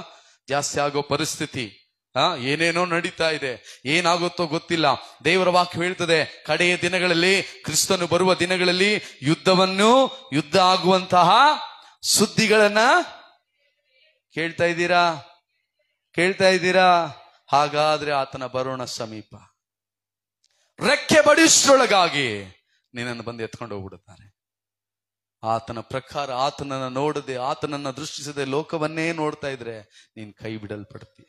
ಜಾಸ್ತಿ ಆಗೋ ಪರಿಸ್ಥಿತಿ, ಏನೇನೋ ನಡೀತಾ ಇದೆ. ಏನಾಗುತ್ತೋ ಗೊತ್ತಿಲ್ಲ. ದೇವರ ವಾಕ್ಯ ಹೇಳ್ತದೆ, ಕಡೆಯ ದಿನಗಳಲ್ಲಿ, ಕ್ರಿಸ್ತನು ಬರುವ ದಿನಗಳಲ್ಲಿ ಯುದ್ಧ ಆಗುವಂತಹ ಸುದ್ದಿಗಳನ್ನ ಕೇಳ್ತಾ ಇದ್ದೀರಾ? ಹಾಗಾದ್ರೆ ಆತನ ಬರೋಣ ಸಮೀಪ. ರೆಕ್ಕೆ ಬಡಿಷ್ಟ್ರೊಳಗಾಗಿ ನಿನ್ನನ್ನು ಬಂದು ಎತ್ಕೊಂಡು ಹೋಗ್ಬಿಡುತ್ತಾರೆ. ಆತನ ಪ್ರಕಾರ ಆತನನ್ನ ನೋಡದೆ, ಆತನನ್ನ ದೃಷ್ಟಿಸದೆ ಲೋಕವನ್ನೇ ನೋಡ್ತಾ ಇದ್ರೆ ನೀನ್ ಕೈ ಬಿಡಲ್ಪಡ್ತೀಯ.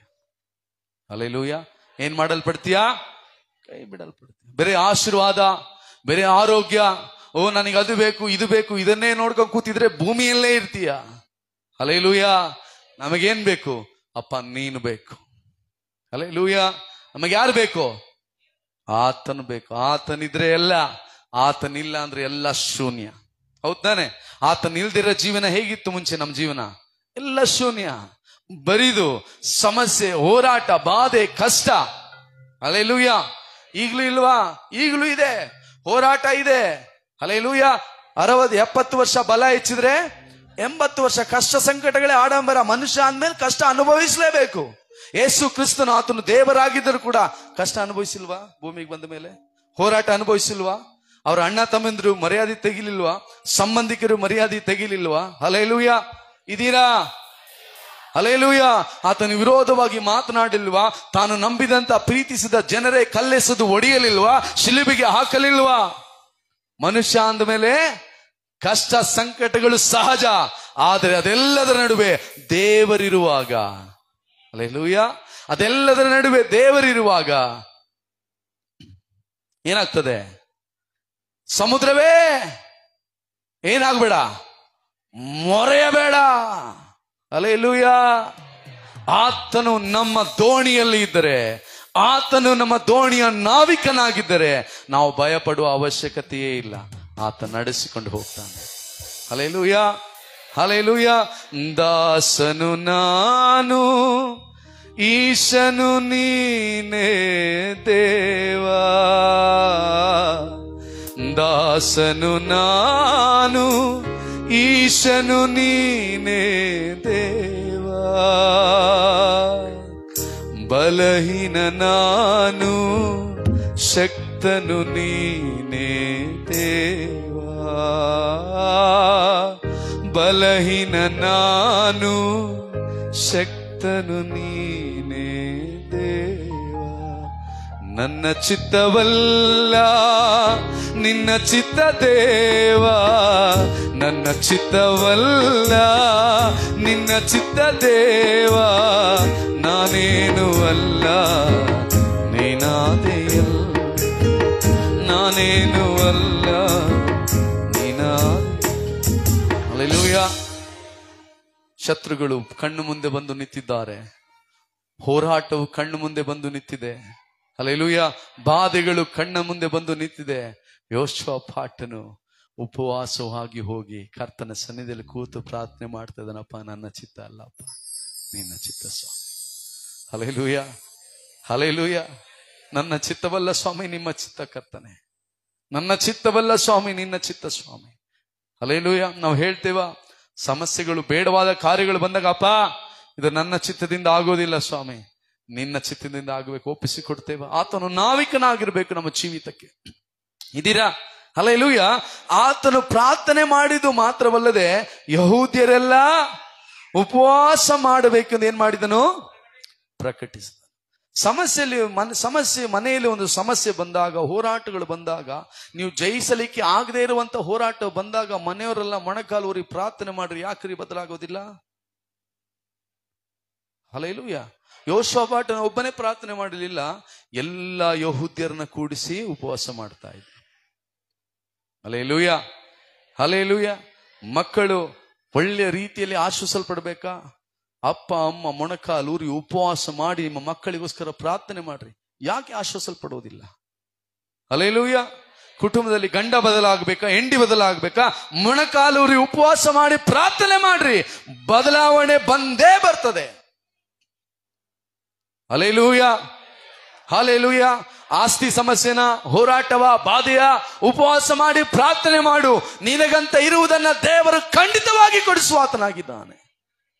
ಹಲ್ಲೆಲೂಯಾ. ಏನ್ ಮಾಡಲ್ಪಡ್ತೀಯ? ಕೈ ಬಿಡಲ್ಪಡ್ತೀಯ. ಬೇರೆ ಆಶೀರ್ವಾದ, ಬೇರೆ ಆರೋಗ್ಯ, ಓ ನನಗೆ ಅದು ಬೇಕು, ಇದು ಬೇಕು, ಇದನ್ನೇ ನೋಡ್ಕೊಂಡು ಕೂತಿದ್ರೆ ಭೂಮಿಯಲ್ಲೇ ಇರ್ತೀಯ. ಹಲ್ಲೆಲೂಯಾ. ನಮಗೇನ್ ಬೇಕು? ಅಪ್ಪ ನೀನು ಬೇಕು. ಹಲ್ಲೆಲೂಯಾ. ನಮಗೆ ಯಾರು ಬೇಕು? ಆತನು ಬೇಕು. ಆತನಿದ್ರೆ ಎಲ್ಲ, ಆತನಿಲ್ಲ ಅಂದ್ರೆ ಎಲ್ಲ ಶೂನ್ಯ. ಹೌದ್ ತಾನೆ? ಆತನ ಇಲ್ದಿರೋ ಜೀವನ ಹೇಗಿತ್ತು ಮುಂಚೆ? ನಮ್ಮ ಜೀವನ ಎಲ್ಲ ಶೂನ್ಯ, ಬರಿದು, ಸಮಸ್ಯೆ, ಹೋರಾಟ, ಬಾಧೆ, ಕಷ್ಟ. ಹಲ್ಲೆಲೂಯಾ. ಈಗ್ಲೂ ಇಲ್ವಾ? ಈಗ್ಲೂ ಇದೆ, ಹೋರಾಟ ಇದೆ. ಹಲ್ಲೆಲೂಯಾ. 60-70 ವರ್ಷ ಬಲ ಹೆಚ್ಚಿದ್ರೆ 80 ವರ್ಷ ಕಷ್ಟ ಸಂಕಟಗಳೇ ಆಡಂಬರ. ಮನುಷ್ಯ ಅಂದ್ಮೇಲೆ ಕಷ್ಟ ಅನುಭವಿಸಲೇಬೇಕು. ಯೇಸು ಕ್ರಿಸ್ತನು, ಆತನು ದೇವರಾಗಿದ್ದರೂ ಕೂಡ ಕಷ್ಟ ಅನುಭವಿಸಿಲ್ವಾ? ಭೂಮಿಗೆ ಬಂದ ಮೇಲೆ ಹೋರಾಟ ಅನುಭವಿಸಿಲ್ವಾ? ಅವರ ಅಣ್ಣ ತಮ್ಮಂದ್ರು ಮರ್ಯಾದೆ ತೆಗಿಲಿಲ್ವಾ? ಸಂಬಂಧಿಕರು ಮರ್ಯಾದೆ ತೆಗಿಲಿಲ್ವಾ? ಹಲ್ಲೆಲೂಯಾ. ಇದೀರಾ? ಹಲ್ಲೆಲೂಯಾ. ಆತನ ವಿರೋಧವಾಗಿ ಮಾತನಾಡಿಲ್ವಾ? ತಾನು ನಂಬಿದಂತ ಪ್ರೀತಿಸಿದ ಜನರೇ ಕಲ್ಲೆಸೆದು ಒಡೆಯಲಿಲ್ವಾ? ಶಿಲುಬೆಗೆ ಹಾಕಲಿಲ್ವಾ? ಮನುಷ್ಯ ಅಂದ ಮೇಲೆ ಕಷ್ಟ ಸಂಕಟಗಳು ಸಹಜ. ಆದರೆ ಅದೆಲ್ಲದರ ನಡುವೆ ದೇವರಿರುವಾಗ, ಹಲ್ಲೆಲೂಯಾ, ಅದೆಲ್ಲದರ ನಡುವೆ ದೇವರಿರುವಾಗ ಏನಾಗ್ತದೆ? ಸಮುದ್ರವೇ ಏನಾಗಬೇಡ, ಮೊರೆಯಬೇಡ. ಹಲ್ಲೆಲೂಯಾ. ಆತನು ನಮ್ಮ ದೋಣಿಯಲ್ಲಿ ಇದ್ದರೆ, ಆತನು ನಮ್ಮ ದೋಣಿಯ ನಾವಿಕನಾಗಿದ್ದರೆ ನಾವು ಭಯಪಡುವ ಅವಶ್ಯಕತೆಯೇ ಇಲ್ಲ. ಆತ ನಡೆಸಿಕೊಂಡು ಹೋಗ್ತಾನೆ. ಹಲ್ಲೆಲೂಯಾ. ಹಲ್ಲೆಲೂಯಾ. ದಾಸನು ನಾನು, ಈಶನು ನೀನೇ ದೇವಾ. ದಾಸನು ನಾನು, ಈಶನು ನೀನೇ ದೇವಾ. ಬಲಹೀನ ನಾನು, ಶಕ್ತನು ನೀನೇ ದೇವಾ. ಬಲಹೀನ ನಾನು, ಶಕ್ತನು ನೀನೇ ದೇವಾ. ನನ್ನ ಚಿತ್ತವಲ್ಲ ನಿನ್ನ ಚಿತ್ತ ದೇವಾ. ನನ್ನ ಚಿತ್ತವಲ್ಲ ನಿನ್ನ ಚಿತ್ತ ದೇವಾ. ನಾನೇನು ಅಲ್ಲ ನೀನಾದೆಯಲ್ಲ. ನಾನೇನು ಅಲ್ಲ ನೀನಾದೆ. ಹಲ್ಲೆಲೂಯಾ. ಶತ್ರುಗಳು ಕಣ್ಣು ಮುಂದೆ ಬಂದು ನಿಂತಿದ್ದಾರೆ. ಹೋರಾಟವು ಕಣ್ಣು ಮುಂದೆ ಬಂದು ನಿಂತಿದೆ. ಹಲ್ಲೆಲೂಯಾ. ಬಾಧೆಗಳು ಕಣ್ಣ ಮುಂದೆ ಬಂದು ನಿಂತಿದೆ. ಯೋಷಾಫಾಟನು ಉಪವಾಸವಾಗಿ ಹೋಗಿ ಕರ್ತನ ಸನ್ನಿಧಿಯಲ್ಲಿ ಕೂತು ಪ್ರಾರ್ಥನೆ ಮಾಡ್ತಾ ಇದ್ದಾನಪ್ಪ, ನನ್ನ ಚಿತ್ತ ಅಲ್ಲಪ್ಪ ನಿನ್ನ ಚಿತ್ತ ಸ್ವಾಮಿ. ಹಲ್ಲೆಲೂಯಾ. ಹಲ್ಲೆಲೂಯಾ. ನನ್ನ ಚಿತ್ತವಲ್ಲ ಸ್ವಾಮಿ ನಿಮ್ಮ ಚಿತ್ತ ಕರ್ತನೆ. ನನ್ನ ಚಿತ್ತವಲ್ಲ ಸ್ವಾಮಿ ನಿನ್ನ ಚಿತ್ತ ಸ್ವಾಮಿ. ಹಲ್ಲೆಲೂಯಾ. ನಾವು ಹೇಳ್ತೇವ, ಸಮಸ್ಯೆಗಳು, ಬೇಡವಾದ ಕಾರ್ಯಗಳು ಬಂದಾಗ, ಅಪ್ಪ ಇದು ನನ್ನ ಚಿತ್ತದಿಂದ ಆಗೋದಿಲ್ಲ ಸ್ವಾಮಿ, ನಿನ್ನ ಚಿತ್ತದಿಂದ ಆಗಬೇಕು, ಒಪ್ಪಿಸಿಕೊಡ್ತೇವ. ಆತನು ನಾವಿಕನಾಗಿರ್ಬೇಕು ನಮ್ಮ ಜೀವಿತಕ್ಕೆ. ಇದೀರಾ? ಹಲ್ಲೆಲೂಯಾ. ಆತನು ಪ್ರಾರ್ಥನೆ ಮಾಡಿದ್ದು ಮಾತ್ರವಲ್ಲದೆ ಯಹೂದ್ಯರೆಲ್ಲ ಉಪವಾಸ ಮಾಡಬೇಕೆಂದು ಏನ್ ಮಾಡಿದನು? ಪ್ರಕಟಿಸಿದ. ಸಮಸ್ಯೆ ಮನೆಯಲ್ಲಿ ಒಂದು ಸಮಸ್ಯೆ ಬಂದಾಗ, ಹೋರಾಟಗಳು ಬಂದಾಗ, ನೀವು ಜಯಿಸಲಿಕ್ಕೆ ಆಗದೆ ಇರುವಂತ ಹೋರಾಟ ಬಂದಾಗ ಮನೆಯವರೆಲ್ಲ ಮೊಣಕಾಲು ಊರಿ ಪ್ರಾರ್ಥನೆ ಮಾಡ್ರಿ. ಯಾಕ್ರಿ ಬದಲಾಗೋದಿಲ್ಲ? ಹಲ್ಲೆಲೂಯಾ. ಯೋಷಾಫಾಟನ ಒಬ್ಬನೇ ಪ್ರಾರ್ಥನೆ ಮಾಡಲಿಲ್ಲ, ಎಲ್ಲ ಯಹೂದ್ಯರನ್ನ ಕೂಡಿಸಿ ಉಪವಾಸ ಮಾಡ್ತಾ ಇದ್ದ. Hallelujah, hallelujah. ಮಕ್ಕಳು ಒಳ್ಳೆಯ ರೀತಿಯಲ್ಲಿ ಆಶ್ರಯಿಸಲ್ಪಡ್ಬೇಕಾ? ಅಪ್ಪ ಅಮ್ಮ ಮೊಣಕಾಲೂರಿ ಉಪವಾಸ ಮಾಡಿ ನಿಮ್ಮ ಮಕ್ಕಳಿಗೋಸ್ಕರ ಪ್ರಾರ್ಥನೆ ಮಾಡ್ರಿ. ಯಾಕೆ ಆಶ್ರಯಿಸಲ್ಪಡೋದಿಲ್ಲ? ಹಲ್ಲೆಲೂಯಾ. ಕುಟುಂಬದಲ್ಲಿ ಗಂಡ ಬದಲಾಗಬೇಕಾ, ಹೆಂಡಿ ಬದಲಾಗಬೇಕಾ? ಮೊಣಕಾಲೂರಿ ಉಪವಾಸ ಮಾಡಿ ಪ್ರಾರ್ಥನೆ ಮಾಡ್ರಿ, ಬದಲಾವಣೆ ಬಂದೇ ಬರ್ತದೆ. Hallelujah, hallelujah. ಆಸ್ತಿ ಸಮಸ್ಯೆನ, ಹೋರಾಟವ, ಬಾಧೆಯ, ಉಪವಾಸ ಮಾಡಿ ಪ್ರಾರ್ಥನೆ ಮಾಡು. ನಿನಗಂತ ಇರುವುದನ್ನ ದೇವರು ಖಂಡಿತವಾಗಿ ಕೊಡಿಸುವಾತನಾಗಿದ್ದಾನೆ.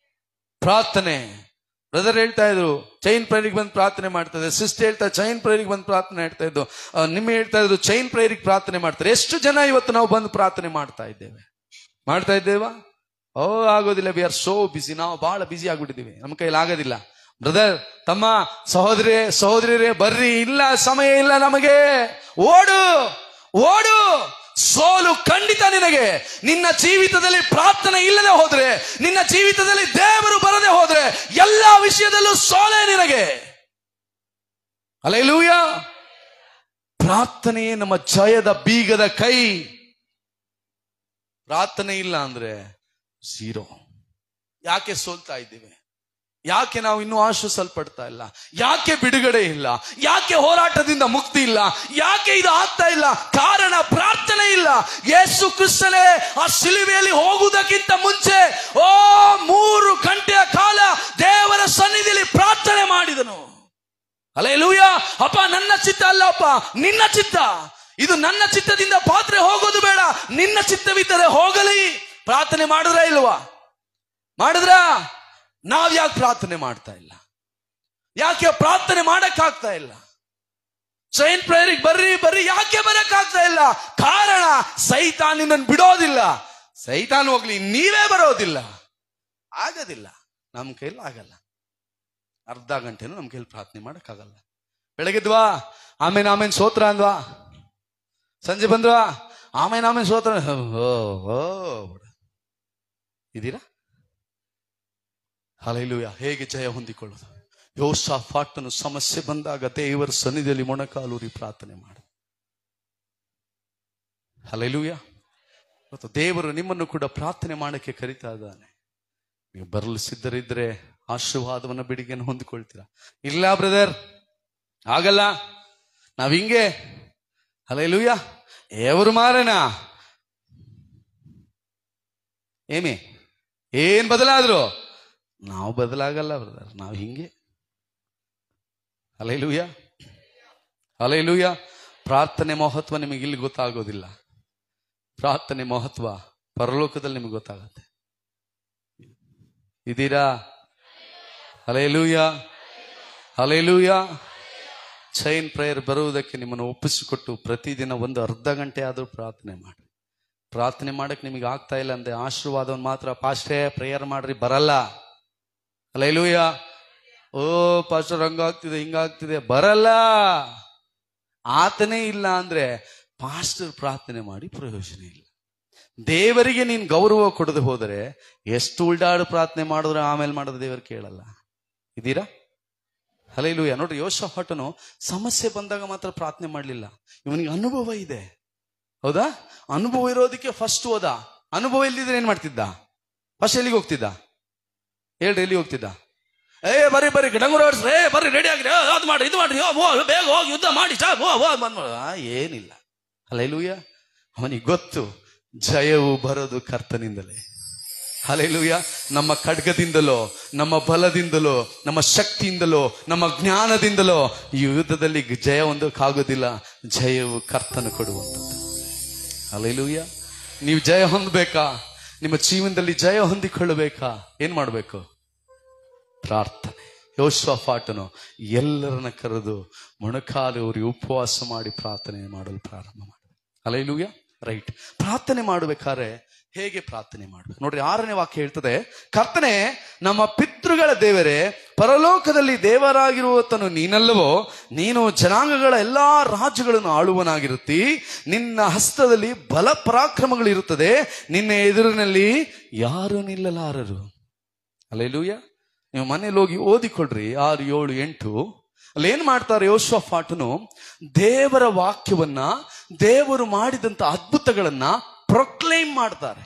ಪ್ರಾರ್ಥನೆ. ಬ್ರದರ್ ಹೇಳ್ತಾ ಇದ್ರು ಚೈನ್ ಪ್ರೇಯರಿಗೆ ಬಂದು ಪ್ರಾರ್ಥನೆ ಮಾಡ್ತಾರೆ. ಸಿಸ್ಟರ್ ಹೇಳ್ತಾ ಚೈನ್ ಪ್ರೇಯರಿಗೆ ಬಂದು ಪ್ರಾರ್ಥನೆ ಮಾಡ್ತಾ ಇದ್ದು. ನಿಮ್ಮ ಹೇಳ್ತಾ ಇದ್ರು ಚೈನ್ ಪ್ರೇಯರಿಗೆ ಪ್ರಾರ್ಥನೆ ಮಾಡ್ತಾರೆ. ಎಷ್ಟು ಜನ ಇವತ್ತು ನಾವು ಬಂದು ಪ್ರಾರ್ಥನೆ ಮಾಡ್ತಾ ಇದ್ದೇವಾ? ಓ ಆಗೋದಿಲ್ಲ. We are so busy. ನಾವು ಬಹಳ ಬಿಸಿ ಆಗ್ಬಿಟ್ಟಿದ್ದೀವಿ, ನಮ್ಮ ಕೈಲಿ ಆಗೋದಿಲ್ಲ. ಬ್ರದರ್, ತಮ್ಮ, ಸಹೋದರಿಯರೇ ಬರ್ರಿ, ಇಲ್ಲ ಸಮಯ ಇಲ್ಲ ನಮಗೆ. ಓಡು. ಸೋಲು ಖಂಡಿತ ನಿನಗೆ. ನಿನ್ನ ಜೀವಿತದಲ್ಲಿ ಪ್ರಾರ್ಥನೆ ಇಲ್ಲದೆ ಹೋದ್ರೆ, ನಿನ್ನ ಜೀವಿತದಲ್ಲಿ ದೇವರು ಬರದೆ ಹೋದ್ರೆ, ಎಲ್ಲಾ ವಿಷಯದಲ್ಲೂ ಸೋಲೆ ನಿನಗೆ. ಹಲ್ಲೆಲೂಯಾ. ಪ್ರಾರ್ಥನೆಯೇ ನಮ್ಮ ಜಯದ ಬೀಗದ ಕೈ. ಪ್ರಾರ್ಥನೆ ಇಲ್ಲ ಅಂದ್ರೆ ಝೀರೋ. ಯಾಕೆ ಸೋಲ್ತಾ ಇದ್ದೀವಿ? ಯಾಕೆ ನಾವು ಇನ್ನೂ ಆಶ್ರಯಿಸಲ್ಪಡ್ತಾ ಇಲ್ಲ? ಯಾಕೆ ಬಿಡುಗಡೆ ಇಲ್ಲ? ಯಾಕೆ ಹೋರಾಟದಿಂದ ಮುಕ್ತಿ ಇಲ್ಲ? ಯಾಕೆ ಇದು ಆಗ್ತಾ ಇಲ್ಲ? ಕಾರಣ ಪ್ರಾರ್ಥನೆ ಇಲ್ಲ. ಯೇಸು ಕ್ರಿಸ್ತನೇ ಆ ಶಿಲುಬೆಯಲ್ಲಿ ಹೋಗುವುದಕ್ಕಿಂತ ಮುಂಚೆ 3 ಗಂಟೆಯ ಕಾಲ ದೇವರ ಸನ್ನಿಧಿಯಲ್ಲಿ ಪ್ರಾರ್ಥನೆ ಮಾಡಿದನು. ಹಲ್ಲೆಲೂಯಾ. ಅಪ್ಪ, ನನ್ನ ಚಿತ್ತ ಅಲ್ಲಪ್ಪ, ನಿನ್ನ ಚಿತ್ತ. ಇದು ನನ್ನ ಚಿತ್ತದಿಂದ ಪಾತ್ರೆ ಹೋಗೋದು ಬೇಡ, ನಿನ್ನ ಚಿತ್ತವಿದ್ದರೆ ಹೋಗಲಿ. ಪ್ರಾರ್ಥನೆ ಮಾಡಿದ್ರ ಇಲ್ವಾ? ಮಾಡಿದ್ರ? ನಾವ್ ಯಾಕೆ ಪ್ರಾರ್ಥನೆ ಮಾಡ್ತಾ ಇಲ್ಲ? ಯಾಕೆ ಪ್ರಾರ್ಥನೆ ಮಾಡಕ್ಕಾಗ್ತಾ ಇಲ್ಲ? ಚೈನ್ ಪ್ರೇಯರಿಗೆ ಬರ್ರಿ, ಯಾಕೆ ಬರಕ್ಕಾಗ್ತಾ ಇಲ್ಲ? ಕಾರಣ ಸೈತಾನ್ ನಿನ್ನನ್ನು ಬಿಡೋದಿಲ್ಲ. ಸೈತಾನ್ ಹೋಗ್ಲಿ, ನೀವೇ ಬರೋದಿಲ್ಲ. ಆಗೋದಿಲ್ಲ, ನಮ್ ಕೈಲಿ ಆಗಲ್ಲ. ಅರ್ಧ ಗಂಟೆನೂ ನಮ್ ಕೈಲಿ ಪ್ರಾರ್ಥನೆ ಮಾಡಕ್ಕಾಗಲ್ಲ. ಬೆಳಗ್ಗೆದ್ವಾ ಆಮೇನ್ ಸ್ತೋತ್ರ ಅಂದ್ವಾ, ಸಂಜೆ ಬಂದ್ವಾ ಆಮೇನ್ ಸ್ತೋತ್ರ. ಇದೀರಾ? ಹಲ್ಲೆಲೂಯಾ. ಹೇಗೆ ಜಯ ಹೊಂದಿಕೊಳ್ಳೋದು? ಯೋಷಾಫಾಟನು ಸಮಸ್ಯೆ ಬಂದಾಗ ದೇವರ ಸನ್ನಿಧಿಯಲ್ಲಿ ಮೊಣಕಾಲೂರಿ ಪ್ರಾರ್ಥನೆ ಮಾಡು. ಹಲ್ಲೆಲೂಯಾ. ಮತ್ತು ದೇವರು ನಿಮ್ಮನ್ನು ಕೂಡ ಪ್ರಾರ್ಥನೆ ಮಾಡಕ್ಕೆ ಕರೀತಾ ಇದ್ದಾನೆ. ನೀವು ಬರಲು ಸಿದ್ಧರಿದ್ರೆ ಆಶೀರ್ವಾದವನ್ನ ಬಿಡುಗೆಯನ್ನು ಹೊಂದಿಕೊಳ್ತೀರಾ. ಇಲ್ಲ ಬ್ರದರ್, ಆಗಲ್ಲ, ನಾವ್ ಹಿಂಗೆ. ಹಲ್ಲೆಲೂಯಾ. ಎವರು ಮಾರನ ಏನ್ ಬದಲಾದ್ರು? ನಾವು ಬದಲಾಗಲ್ಲ ಬ್ರದರ್, ನಾವು ಹಿಂಗೆ. Hallelujah, hallelujah. ಪ್ರಾರ್ಥನೆ ಮಹತ್ವ ನಿಮಗೆ ಇಲ್ಲಿ ಗೊತ್ತಾಗೋದಿಲ್ಲ. ಪ್ರಾರ್ಥನೆ ಮಹತ್ವ ಪರಲೋಕದಲ್ಲಿ ನಿಮಗೆ ಗೊತ್ತಾಗತ್ತೆ. ಇದೀರಾ? Hallelujah, hallelujah. ಚೈನ್ ಪ್ರೇಯರ್ ಬರುವುದಕ್ಕೆ ನಿಮ್ಮನ್ನು ಒಪ್ಪಿಸಿಕೊಟ್ಟು ಪ್ರತಿದಿನ ಒಂದು ಅರ್ಧ ಗಂಟೆ ಆದರೂ ಪ್ರಾರ್ಥನೆ ಮಾಡಿ. ಪ್ರಾರ್ಥನೆ ಮಾಡಕ್ಕೆ ನಿಮಗೆ ಆಗ್ತಾ ಇಲ್ಲ ಅಂದ್ರೆ ಆಶೀರ್ವಾದವನ್ನು ಮಾತ್ರ ಪಾಸ್ಟೇ ಪ್ರೇಯರ್ ಮಾಡ್ರಿ, ಬರಲ್ಲ. ಹಲ್ಲೆಲೂಯಾ. ಓ ಪಾಸ್ಟರ್ ಹಂಗಾಗ್ತಿದೆ ಹಿಂಗಾಗ್ತಿದೆ, ಬರಲ್ಲ. ಆತನೇ ಇಲ್ಲ ಅಂದ್ರೆ ಪಾಸ್ಟರ್ ಪ್ರಾರ್ಥನೆ ಮಾಡಿ ಪ್ರಯೋಜನ ಇಲ್ಲ. ದೇವರಿಗೆ ನೀನ್ ಗೌರವ ಕೊಡದೆ ಹೋದರೆ ಎಷ್ಟು ಉಲ್ಡಾಡು ಪ್ರಾರ್ಥನೆ ಮಾಡಿದ್ರೆ ಆಮೇಲೆ ಮಾಡಿದ್ರೆ ದೇವರು ಕೇಳಲ್ಲ. ಇದೀರಾ? ಹಲ್ಲೆಲೂಯಾ. ನೋಡ್ರಿ, ಯೋಷಾಫಾಟನು ಸಮಸ್ಯೆ ಬಂದಾಗ ಮಾತ್ರ ಪ್ರಾರ್ಥನೆ ಮಾಡ್ಲಿಲ್ಲ. ಇವನಿಗೆ ಅನುಭವ ಇದೆ, ಹೌದಾ? ಅನುಭವ ಇರೋದಕ್ಕೆ ಫಸ್ಟ್ ಹೋದ. ಅನುಭವ ಇಲ್ದಿದ್ರೆ ಏನ್ ಮಾಡ್ತಿದ್ದ? ಫಸ್ಟ್ ಎಲ್ಲಿಗೆ ಹೋಗ್ತಿದ್ದ ಹೇಳ್ರಿ? ಎಲ್ಲಿ ಹೋಗ್ತಿದ್ದ? ಬರ್ರಿ ಡಂಗುರ ಹೊಡ್ಸ್ರಿ, ಬರ್ರಿ ರೆಡಿ ಆಗ್ರಿ, ಅದು ಮಾಡ್ರಿ, ಇದು ಮಾಡ್ರಿ, ಬೇಗ ಹೋಗಿ ಯುದ್ಧ ಮಾಡಿ ಏನಿಲ್ಲ. ಹಲ್ಲೆಲೂಯಾ. ಅವನಿಗೆ ಗೊತ್ತು ಜಯವು ಬರೋದು ಕರ್ತನಿಂದಲೇ. ಹಲ್ಲೆಲೂಯಾ. ನಮ್ಮ ಖಡ್ಗದಿಂದಲೋ, ನಮ್ಮ ಬಲದಿಂದಲೋ, ನಮ್ಮ ಶಕ್ತಿಯಿಂದಲೋ, ನಮ್ಮ ಜ್ಞಾನದಿಂದಲೋ ಈ ಯುದ್ಧದಲ್ಲಿ ಜಯ ಹೊಂದಕ್ಕಾಗೋದಿಲ್ಲ. ಜಯವು ಕರ್ತನು ಕೊಡುವಂಥದ್ದು. ಹಲ್ಲೆಲೂಯಾ. ನೀವು ಜಯ ಹೊಂದಬೇಕಾ? ನಿಮ್ಮ ಜೀವನದಲ್ಲಿ ಜಯ ಹೊಂದಿಕೊಳ್ಳಬೇಕಾ? ಏನ್ ಮಾಡಬೇಕು? ಪ್ರಾರ್ಥನೆ. ಯೋಷಾಫಾಟನು ಎಲ್ಲರನ್ನ ಕರೆದು ಮೊಣಕಾಲೂರಿ ಉಪವಾಸ ಮಾಡಿ ಪ್ರಾರ್ಥನೆ ಮಾಡಲು ಪ್ರಾರಂಭ ಮಾಡಿ. ಹಲ್ಲೆಲೂಯಾ. ರೈಟ್. ಪ್ರಾರ್ಥನೆ ಮಾಡಬೇಕಾದ್ರೆ ಹೇಗೆ ಪ್ರಾರ್ಥನೆ ಮಾಡ್ಬೇಕು ನೋಡ್ರಿ. 6ನೇ ವಾಕ್ಯ ಹೇಳ್ತದೆ, ಕರ್ತನೇ ನಮ್ಮ ಪಿತೃಗಳ ದೇವರೇ, ಪರಲೋಕದಲ್ಲಿ ದೇವರಾಗಿರುವತನು ನೀನಲ್ಲವೋ? ನೀನು ಜನಾಂಗಗಳ ಎಲ್ಲಾ ರಾಜ್ಯಗಳನ್ನು ಆಳುವನಾಗಿರುತ್ತಿ. ನಿನ್ನ ಹಸ್ತದಲ್ಲಿ ಬಲ ಪರಾಕ್ರಮಗಳಿರುತ್ತದೆ. ನಿನ್ನ ಎದುರಿನಲ್ಲಿ ಯಾರು ನಿಲ್ಲಲಾರರು. ಹಲ್ಲೆಲೂಯಾ. ನೀವು ಮನೇಲಿ ಹೋಗಿ ಓದಿಕೊಡ್ರಿ 6, 7, 8. ಅಲ್ಲಿ ಏನ್ ಮಾಡ್ತಾರೆ? ಯೋಷಾಫಾಟನು ದೇವರ ವಾಕ್ಯವನ್ನ ದೇವರು ಮಾಡಿದಂತ ಅದ್ಭುತಗಳನ್ನ ಪ್ರೊಕ್ಲೈಮ್ ಮಾಡ್ತಾರೆ.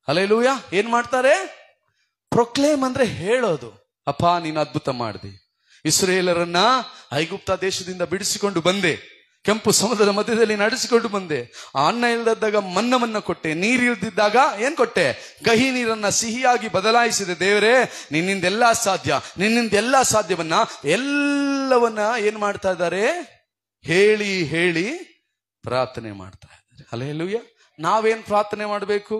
ಹಲ್ಲೆಲೂಯಾ. ಏನ್ ಮಾಡ್ತಾರೆ? ಪ್ರೊಕ್ಲೇಮ್ ಅಂದ್ರೆ ಹೇಳೋದು. ಅಪ್ಪ ನೀನು ಅದ್ಭುತ ಮಾಡಿದೆ, ಇಸ್ರಾಯೇಲರನ್ನ ಐಗುಪ್ತ ದೇಶದಿಂದ ಬಿಡಿಸಿಕೊಂಡು ಬಂದೆ, ಕೆಂಪು ಸಮುದ್ರದ ಮಧ್ಯದಲ್ಲಿ ನಡೆಸಿಕೊಂಡು ಬಂದೆ, ಅನ್ನ ಇಲ್ಲದಾಗ ಮನ್ನವನ್ನ ಕೊಟ್ಟೆ, ನೀರಿಲ್ದಿದ್ದಾಗ ಏನ್ ಕೊಟ್ಟೆ? ಕಹಿ ನೀರನ್ನ ಸಿಹಿಯಾಗಿ ಬದಲಾಯಿಸಿದೆ. ದೇವರೇ ನಿನ್ನಿಂದೆಲ್ಲ ಸಾಧ್ಯ, ನಿನ್ನಿಂದೆಲ್ಲ ಸಾಧ್ಯವನ್ನ ಎಲ್ಲವನ್ನ ಏನ್ ಮಾಡ್ತಾ ಇದ್ದಾರೆ? ಹೇಳಿ ಹೇಳಿ ಪ್ರಾರ್ಥನೆ ಮಾಡ್ತಾ ಇದ್ದಾರೆ. ಹಲ್ಲೆಲೂಯಾ. ನಾವೇನ್ ಪ್ರಾರ್ಥನೆ ಮಾಡಬೇಕು?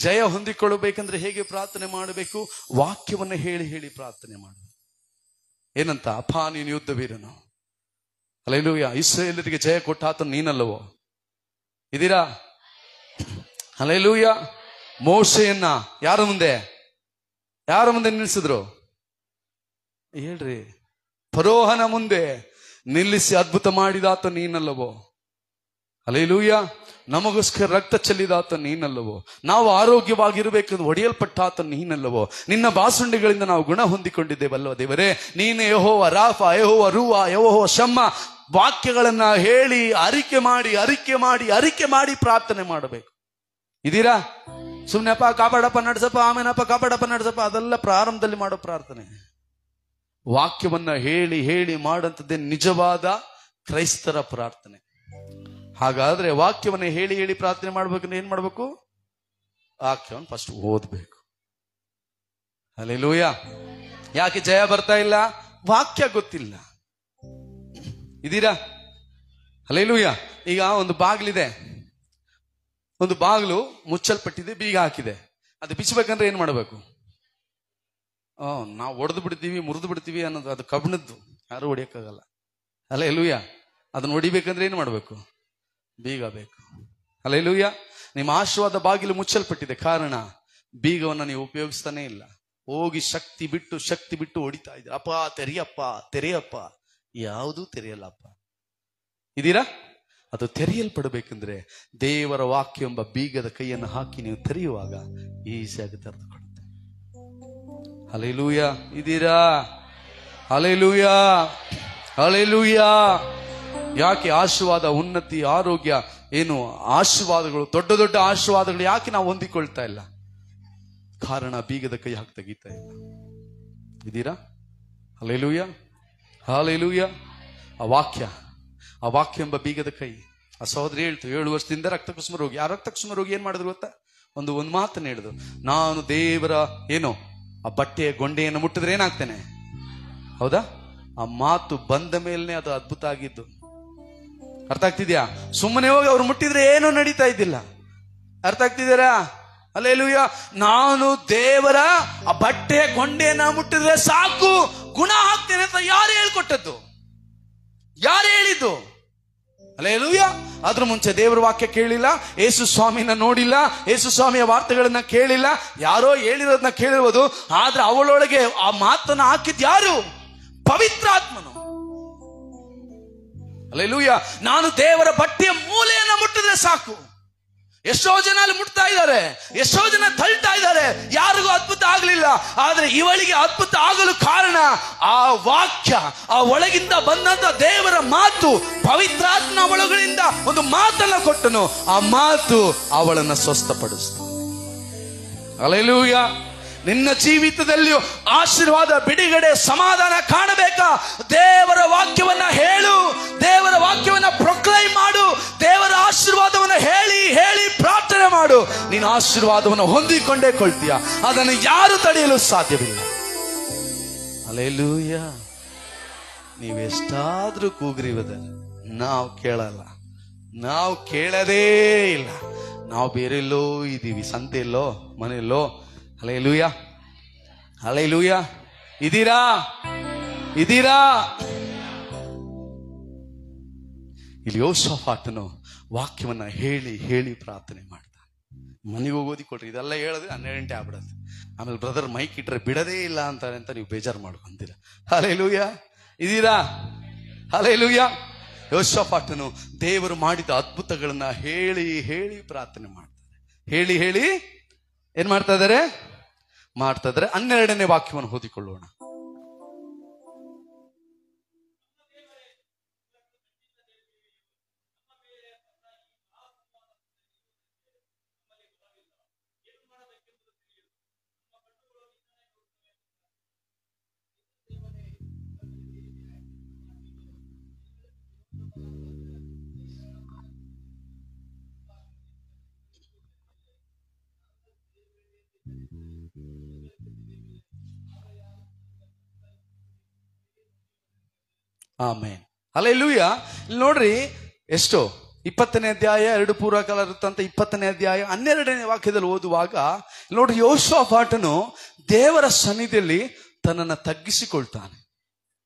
ಜಯ ಹೊಂದಿಕೊಳ್ಳಬೇಕಂದ್ರೆ ಹೇಗೆ ಪ್ರಾರ್ಥನೆ ಮಾಡಬೇಕು? ವಾಕ್ಯವನ್ನ ಹೇಳಿ ಹೇಳಿ ಪ್ರಾರ್ಥನೆ ಮಾಡಬೇಕು. ಏನಂತ? ಅಪ್ಪ ನೀನು ಯುದ್ಧ ವೀರನು. ಹಲ್ಲೆಲೂಯಾ. ಇಸ್ರಾಯೇಲರಿಗೆ ಜಯ ಕೊಟ್ಟ ಆತ ನೀನಲ್ಲವೋ? ಇದೀರಾ? ಹಲ್ಲೆಲೂಯಾ. ಮೋಶೆಯನ್ನ ಯಾರ ಮುಂದೆ ನಿಲ್ಲಿಸಿದ್ರು? ಹೇಳ್ರಿ. ಫರೋಹನ ಮುಂದೆ ನಿಲ್ಲಿಸಿ ಅದ್ಭುತ ಮಾಡಿದಾತ ನೀನಲ್ಲವೋ? ಹಲ್ಲೆಲೂಯಾ. ನಮಗೋಸ್ಕರ ರಕ್ತ ಚೆಲ್ಲಿದಾತ ನೀನಲ್ಲವೋ? ನಾವು ಆರೋಗ್ಯವಾಗಿರಬೇಕೆಂದು ಒಡೆಯಲ್ಪಟ್ಟಾತ ನೀನಲ್ಲವೋ? ನಿನ್ನ ಬಾಸುಂಡಿಗಳಿಂದ ನಾವು ಗುಣ ಹೊಂದಿಕೊಂಡಿದ್ದೇವಲ್ಲವ ದೇವರೇ? ನೀನು ಯೆಹೋವ ರಾಫ, ಯೆಹೋವ ರೂವಾ, ಯೆಹೋವ ಶಮ್ಮ. ವಾಕ್ಯಗಳನ್ನ ಹೇಳಿ ಅರಿಕೆ ಮಾಡಿ ಪ್ರಾರ್ಥನೆ ಮಾಡಬೇಕು. ಇದೀರಾ? ಸುಮ್ನೆ ಅಪ್ಪ ಕಾಪಾಡಪ್ಪ ನಡೆಸಪ್ಪ, ಆಮೇನಪ್ಪ ಕಾಪಾಡಪ್ಪ ನಡೆಸಪ್ಪ, ಅದೆಲ್ಲ ಪ್ರಾರಂಭದಲ್ಲಿ ಮಾಡೋ ಪ್ರಾರ್ಥನೆ. ವಾಕ್ಯವನ್ನ ಹೇಳಿ ಹೇಳಿ ಮಾಡಂತದ್ದೇ ನಿಜವಾದ ಕ್ರೈಸ್ತರ ಪ್ರಾರ್ಥನೆ. ಹಾಗಾದ್ರೆ ವಾಕ್ಯವನ್ನ ಹೇಳಿ ಹೇಳಿ ಪ್ರಾರ್ಥನೆ ಮಾಡ್ಬೇಕಂದ್ರೆ ಏನ್ ಮಾಡ್ಬೇಕು? ವಾಕ್ಯವನ್ನು ಫಸ್ಟ್ ಓದ್ಬೇಕು. ಹಲ್ಲೆಲೂಯಾ. ಯಾಕೆ ಜಯ ಬರ್ತಾ ಇಲ್ಲ? ವಾಕ್ಯ ಗೊತ್ತಿಲ್ಲ. ಇದೀರಾ? ಹಲ್ಲೆಲೂಯಾ. ಈಗ ಒಂದು ಬಾಗಿಲಿದೆ, ಒಂದು ಬಾಗಿಲು ಮುಚ್ಚಲ್ಪಟ್ಟಿದೆ, ಬೀಗ ಹಾಕಿದೆ. ಅದು ಬಿಚ್ಚಬೇಕಂದ್ರೆ ಏನ್ ಮಾಡ್ಬೇಕು? ನಾವು ಒಡೆದು ಬಿಡ್ತೀವಿ, ಮುರಿದು ಬಿಡ್ತೀವಿ ಅನ್ನೋದು ಅದು ಕಬ್ಬಿಣದ್ದು, ಯಾರು ಹೊಡಿಯಕ್ಕಾಗಲ್ಲ. ಹಲ್ಲೆಲೂಯಾ. ಅದನ್ನ ಹೊಡಿಬೇಕಂದ್ರೆ ಏನ್ ಮಾಡ್ಬೇಕು? ಬೀಗ ಬೇಕು. ಹಲ್ಲೆಲೂಯಾ. ನಿಮ್ಮ ಆಶೀರ್ವಾದ ಬಾಗಿಲು ಮುಚ್ಚಲ್ಪಟ್ಟಿದೆ, ಕಾರಣ ಬೀಗವನ್ನ ನೀವು ಉಪಯೋಗಿಸ್ತಾನೆ ಇಲ್ಲ. ಹೋಗಿ ಶಕ್ತಿ ಬಿಟ್ಟು ಹೊಡಿತಾ ಇದ್ದೀರ. ಅಪ್ಪ ತೆರೆಯಪ್ಪ, ಯಾವುದೂ ತೆರೆಯಲ್ಲಪ್ಪ. ಇದೀರಾ? ಅದು ತೆರೆಯಲ್ಪಡಬೇಕಂದ್ರೆ ದೇವರ ವಾಕ್ಯ ಎಂಬ ಬೀಗದ ಕೈಯನ್ನು ಹಾಕಿ ನೀವು ತೆರೆಯುವಾಗ ಈಸಿಯಾಗಿ ತೆರೆದುಕೊಳ್ಳುತ್ತೆ. ಹಲ್ಲೆಲೂಯಾ. ಇದೀರಾ? ಹಲ್ಲೆಲೂಯಾ. ಹಲ್ಲೆಲೂಯಾ. ಯಾಕೆ ಆಶೀರ್ವಾದ, ಉನ್ನತಿ, ಆರೋಗ್ಯ, ಏನು ಆಶೀರ್ವಾದಗಳು, ದೊಡ್ಡ ದೊಡ್ಡ ಆಶೀರ್ವಾದಗಳು ಯಾಕೆ ನಾವು ಹೊಂದಿಕೊಳ್ತಾ ಇಲ್ಲ? ಕಾರಣ ಬೀಗದ ಕೈ ಹಾಕಿ ತೆಗಿತಾ ಇಲ್ಲ. ಇದೀರಾ? ಹಲ್ಲೆಲೂಯಾ. ಹಲ್ಲೆಲೂಯಾ. ಆ ವಾಕ್ಯ ಎಂಬ ಬೀಗದ ಕೈ. ಆ ಸಹೋದರಿ ಹೇಳ್ತು, 7 ವರ್ಷದಿಂದ ರಕ್ತಕುಸುಮ ರೋಗಿ. ಆ ರಕ್ತಕುಸುಮ ರೋಗಿ ಏನ್ ಮಾಡಿದ್ರು ಗೊತ್ತಾ? ಒಂದು ಮಾತನ್ನ ಹೇಳಿದ್ರು, ನಾನು ದೇವರ ಆ ಬಟ್ಟೆಯ ಗೊಂಡೆಯನ್ನು ಮುಟ್ಟಿದ್ರೆ ಏನಾಗ್ತೇನೆ? ಹೌದಾ? ಆ ಮಾತು ಬಂದ ಮೇಲನೆ ಅದು ಅದ್ಭುತ ಆಗಿದ್ದು. ಅರ್ಥ ಆಗ್ತಿದ್ಯಾ? ಸುಮ್ಮನೆ ಹೋಗಿ ಅವ್ರು ಮುಟ್ಟಿದ್ರೆ ಏನೂ ನಡೀತಾ ಇದ್ದಿಲ್ಲ. ಅರ್ಥ ಆಗ್ತಿದ್ದೀರಾ? ಹಲ್ಲೆಲೂಯಾ. ನಾನು ದೇವರ ಆ ಬಟ್ಟೆಯ ಗೊಂಡೆಯನ್ನ ಮುಟ್ಟಿದ್ರೆ ಸಾಕು, ಗುಣ ಆಗ್ತೇನೆ ಅಂತ ಯಾರು ಹೇಳ್ಕೊಟ್ಟದ್ದು? ಯಾರು ಹೇಳಿದ್ದು? ಹಲ್ಲೆಲೂಯಾ. ಅದ್ರ ಮುಂಚೆ ದೇವರ ವಾಕ್ಯ ಕೇಳಿಲ್ಲ, ಯೇಸು ಸ್ವಾಮಿನ ನೋಡಿಲ್ಲ, ಯೇಸು ಸ್ವಾಮಿಯ ವಾರ್ತೆಗಳನ್ನ ಕೇಳಿಲ್ಲ, ಯಾರೋ ಹೇಳಿರೋದನ್ನ ಕೇಳಿರ್ಬೋದು. ಆದ್ರೆ ಅವಳೊಳಗೆ ಆ ಮಾತನ್ನ ಹಾಕಿದ್ ಯಾರು? ಪವಿತ್ರಾತ್ಮನು. ಹಲ್ಲೆಲೂಯಾ. ನಾನು ದೇವರ ಬಟ್ಟೆಯ ಮೂಲೆಯನ್ನ ಮುಟ್ಟಿದ್ರೆ ಸಾಕು. ಎಷ್ಟೋ ಜನ ಅಲ್ಲಿ ಮುಟ್ತಾ ಇದ್ದಾರೆ, ಎಷ್ಟೋ ಜನ ತಳ್ತಾ ಇದ್ದಾರೆ, ಯಾರಿಗೂ ಅದ್ಭುತ ಆಗಲಿಲ್ಲ. ಆದ್ರೆ ಇವಳಿಗೆ ಅದ್ಭುತ ಆಗಲು ಕಾರಣ ಆ ವಾಕ್ಯ, ಆ ಒಳಗಿಂದ ಬಂದಂತ ದೇವರ ಮಾತು. ಪವಿತ್ರಾತ್ಮ ಒಳಗಳಿಂದ ಒಂದು ಮಾತನ್ನ ಕೊಟ್ಟನು, ಆ ಮಾತು ಅವಳನ್ನ ಸ್ವಸ್ಥಪಡಿಸ್ತು. ಹಲ್ಲೆಲೂಯಾ. ನಿನ್ನ ಜೀವಿತದಲ್ಲಿಯೂ ಆಶೀರ್ವಾದ, ಬಿಡುಗಡೆ, ಸಮಾಧಾನ ಕಾಣಬೇಕಾ? ದೇವರ ವಾಕ್ಯವನ್ನ ಹೇಳು, ದೇವರ ವಾಕ್ಯವನ್ನ ಪ್ರೊಕ್ಲೈಮ್ ಮಾಡು, ದೇವರ ಆಶೀರ್ವಾದವನ್ನು ಹೇಳಿ ಹೇಳಿ ಪ್ರಾರ್ಥನೆ ಮಾಡು. ನೀನು ಆಶೀರ್ವಾದವನ್ನು ಹೊಂದಿಕೊಂಡೇ ಕೊಳ್ತೀಯ. ಅದನ್ನು ಯಾರು ತಡೆಯಲು ಸಾಧ್ಯವಿಲ್ಲ. ಹಲ್ಲೆಲೂಯಾ. ನೀವೆಷ್ಟಾದ್ರೂ ಕೂಗ್ರಿವದ ನಾವು ಕೇಳಲ್ಲ, ನಾವು ಕೇಳದೇ ಇಲ್ಲ. ನಾವು ಬೇರೆಲ್ಲೋ ಇದ್ದೀವಿ, ಸಂತೆಯಲ್ಲೋ, ಮನೆಯಲ್ಲೋ. ಹಲ್ಲೆಲೂಯಾ. ಹಲ್ಲೆಲೂಯಾ. ಇದೀರಾ? ಇಲ್ಲಿ ಯೆಹೋಷಾಫಾಟನು ವಾಕ್ಯವನ್ನ ಹೇಳಿ ಹೇಳಿ ಪ್ರಾರ್ಥನೆ ಮಾಡ್ತಾನೆ. ಮನೆಗೆ ಹೋಗೋದಿ ಕೊಟ್ರಿ, ಇದೆಲ್ಲ ಹೇಳಿದ್ರೆ 12 ಗಂಟೆ ಆಗ್ಬಿಡತ್ತೆ. ಆಮೇಲೆ ಬ್ರದರ್ ಮೈಕ್ ಇಟ್ರೆ ಬಿಡದೇ ಇಲ್ಲ ಅಂತಾರೆ ಅಂತ ನೀವು ಬೇಜಾರು ಮಾಡ್ಕೊಂತೀರ. ಹಲ್ಲೆಲೂಯಾ. ಇದೀರಾ? ಹಲ್ಲೆಲೂಯಾ. ಯೆಹೋಷಾಫಾಟನು ದೇವರು ಮಾಡಿದ ಅದ್ಭುತಗಳನ್ನ ಹೇಳಿ ಹೇಳಿ ಪ್ರಾರ್ಥನೆ ಮಾಡ್ತಾರೆ. ಹೇಳಿ ಹೇಳಿ ಏನ್ ಮಾಡ್ತಾ ಇದ್ದಾರೆ? 12ನೇ ವಾಕ್ಯವನ್ನು ಓದಿಕೊಳ್ಳೋಣ. ಆಮೇನ್. ಹಲ್ಲೆಲೂಯಾ. ಇಲ್ಲಿ ನೋಡ್ರಿ, ಎಷ್ಟು 20ನೇ ಅಧ್ಯಾಯ 2 ಪೂರ್ವಕಾಲ ವೃತ್ತಾಂತ 20ನೇ ಅಧ್ಯಾಯ 12ನೇ ವಾಕ್ಯದಲ್ಲಿ ಓದುವಾಗ ನೋಡ್ರಿ, ಯೆಹೋಷಾಫಾಟನು ದೇವರ ಸನ್ನಿಧಿಯಲ್ಲಿ ತನ್ನನ್ನು ತಗ್ಗಿಸಿಕೊಳ್ತಾನೆ.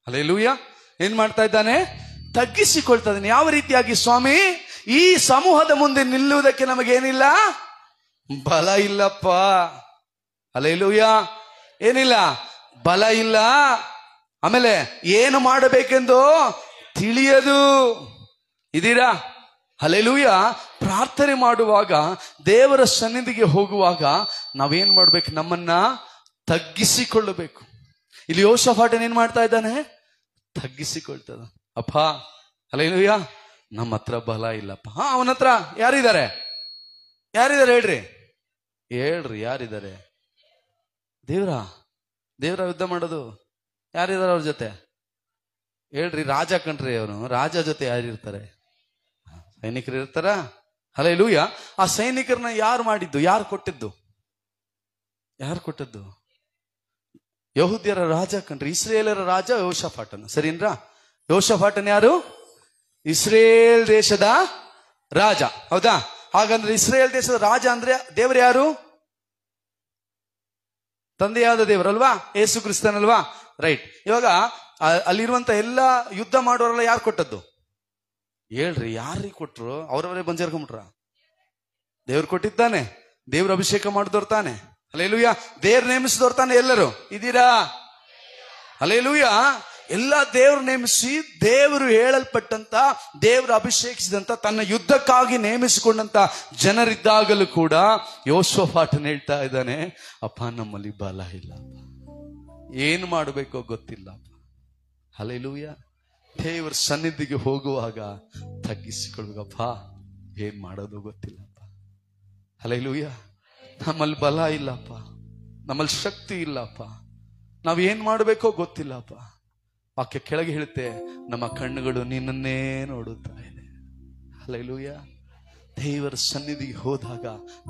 ಹಲ್ಲೆಲೂಯಾ. ಏನ್ ಮಾಡ್ತಾ ಇದ್ದಾನೆ? ತಗ್ಗಿಸಿಕೊಳ್ತಾ ಇದ್ದಾನೆ. ಯಾವ ರೀತಿಯಾಗಿ? ಸ್ವಾಮಿ, ಈ ಸಮೂಹದ ಮುಂದೆ ನಿಲ್ಲುವುದಕ್ಕೆ ನಮಗೇನಿಲ್ಲ, ಬಲ ಇಲ್ಲಪ್ಪ. ಹಲ್ಲೆಲೂಯಾ. ಏನಿಲ್ಲ, ಬಲ ಇಲ್ಲ. ಆಮೇಲೆ ಏನು ಮಾಡಬೇಕೆಂದು ತಿಳಿಯದು. ಇದೀರಾ? ಹಲ್ಲೆಲೂಯಾ. ಪ್ರಾರ್ಥನೆ ಮಾಡುವಾಗ, ದೇವರ ಸನ್ನಿಧಿಗೆ ಹೋಗುವಾಗ ನಾವೇನ್ ಮಾಡ್ಬೇಕು? ನಮ್ಮನ್ನ ತಗ್ಗಿಸಿಕೊಳ್ಳಬೇಕು. ಇಲ್ಲಿ ಯೆಹೋಷಾಫಾಟನ್ ಏನ್ ಮಾಡ್ತಾ ಇದ್ದಾನೆ? ತಗ್ಗಿಸಿಕೊಳ್ತದ. ಅಪ್ಪ, ಹಲ್ಲೆಲೂಯಾ, ನಮ್ಮ ಹತ್ರ ಬಲ ಇಲ್ಲಪ್ಪ. ಅವನ ಹತ್ರ ಯಾರಿದ್ದಾರೆ? ಹೇಳ್ರಿ ಯಾರಿದ್ದಾರೆ? ದೇವ್ರ ಯುದ್ಧ ಮಾಡೋದು ಯಾರಿದ್ದಾರೆ ಅವ್ರ ಜೊತೆ? ಹೇಳ್ರಿ. ರಾಜ ಕಣ್ರಿ ಅವನು. ರಾಜ ಜೊತೆ ಯಾರಿರ್ತಾರೆ? ಸೈನಿಕರು ಇರ್ತಾರ. ಹಲ್ಲೆಲೂಯಾ. ಆ ಸೈನಿಕರನ್ನ ಯಾರು ಮಾಡಿದ್ದು? ಯಾರು ಕೊಟ್ಟಿದ್ದು? ಯಹೂದ್ಯರ ರಾಜ ಕಣ್ರಿ. ಇಸ್ರೇಲರ ರಾಜ ಯೆಹೋಷಾಫಾಟನು. ಸರಿನ್ರಾ? ಯೆಹೋಷಾಫಾಟನ್ ಯಾರು? ಇಸ್ರೇಲ್ ದೇಶದ ರಾಜ. ಹೌದಾ? ಹಾಗಂದ್ರೆ ಇಸ್ರೇಲ್ ದೇಶದ ರಾಜ ಅಂದ್ರೆ ದೇವರು ಯಾರು? ತಂದೆಯಾದ ದೇವರಲ್ವಾ? ಯೇಸು ಕ್ರಿಸ್ತನಲ್ವಾ? ರೈಟ್. ಇವಾಗ ಅಲ್ಲಿರುವಂತ ಎಲ್ಲ ಯುದ್ಧ ಮಾಡೋರೆಲ್ಲ ಯಾರು ಕೊಟ್ಟದ್ದು? ಹೇಳ್ರಿ, ಯಾರಿಗೆ ಕೊಟ್ರು? ಅವರವರೇ ಬಂದು ಸೇರ್ಕೊಂಡ್ಬಿಟ್ರ? ದೇವ್ರು ಕೊಟ್ಟಿದ್ದಾನೆ. ದೇವ್ರ ಅಭಿಷೇಕ ಮಾಡಿದವ್ರು ತಾನೆ. ಹಲ್ಲೆಲೂಯಾ. ದೇವ್ರು ನೇಮಿಸಿದವ್ರು ತಾನೆ ಎಲ್ಲರೂ. ಇದೀರಾ? ಹಲ್ಲೆಲೂಯಾ. ಎಲ್ಲ ದೇವ್ರು ನೇಮಿಸಿ, ದೇವರು ಹೇಳಲ್ಪಟ್ಟಂತ, ದೇವರು ಅಭಿಷೇಕಿಸಿದಂತ, ತನ್ನ ಯುದ್ಧಕ್ಕಾಗಿ ನೇಮಿಸಿಕೊಂಡಂತ ಜನರಿದ್ದಾಗಲೂ ಕೂಡ ಯೆಹೋಷಾಫಾಟನ್ ಹೇಳ್ತಾ ಇದ್ದಾನೆ, ಅಪ್ಪ, ನಮ್ಮಲ್ಲಿ ಬಲ ಇಲ್ಲಪ್ಪ, ಏನು ಮಾಡಬೇಕೋ ಗೊತ್ತಿಲ್ಲಪ್ಪ. ಹಲ್ಲೆಲೂಯಾ. ದೇವರ ಸನ್ನಿಧಿಗೆ ಹೋಗುವಾಗ ತಗ್ಗಿಸಿಕೊಳ್ಬೇಕಪ್ಪ, ಏನ್ ಮಾಡೋದು ಗೊತ್ತಿಲ್ಲಪ್ಪ. ಹಲ್ಲೆಲೂಯಾ. ನಮ್ಮಲ್ಲಿ ಬಲ ಇಲ್ಲಪ್ಪ, ನಮ್ಮಲ್ಲಿ ಶಕ್ತಿ ಇಲ್ಲಪ್ಪ, ನಾವೇನ್ ಮಾಡಬೇಕೋ ಗೊತ್ತಿಲ್ಲಪ್ಪ. ವಾಕ್ಯ ಕೆಳಗೆ ಹೇಳುತ್ತೆ, ನಮ್ಮ ಕಣ್ಣುಗಳು ನಿನ್ನನ್ನೇ ನೋಡುತ್ತಾ ಇದೆ. ಹಲ್ಲೆಲೂಯಾ. ದೇವರ ಸನ್ನಿಧಿಗೆ ಹೋದಾಗ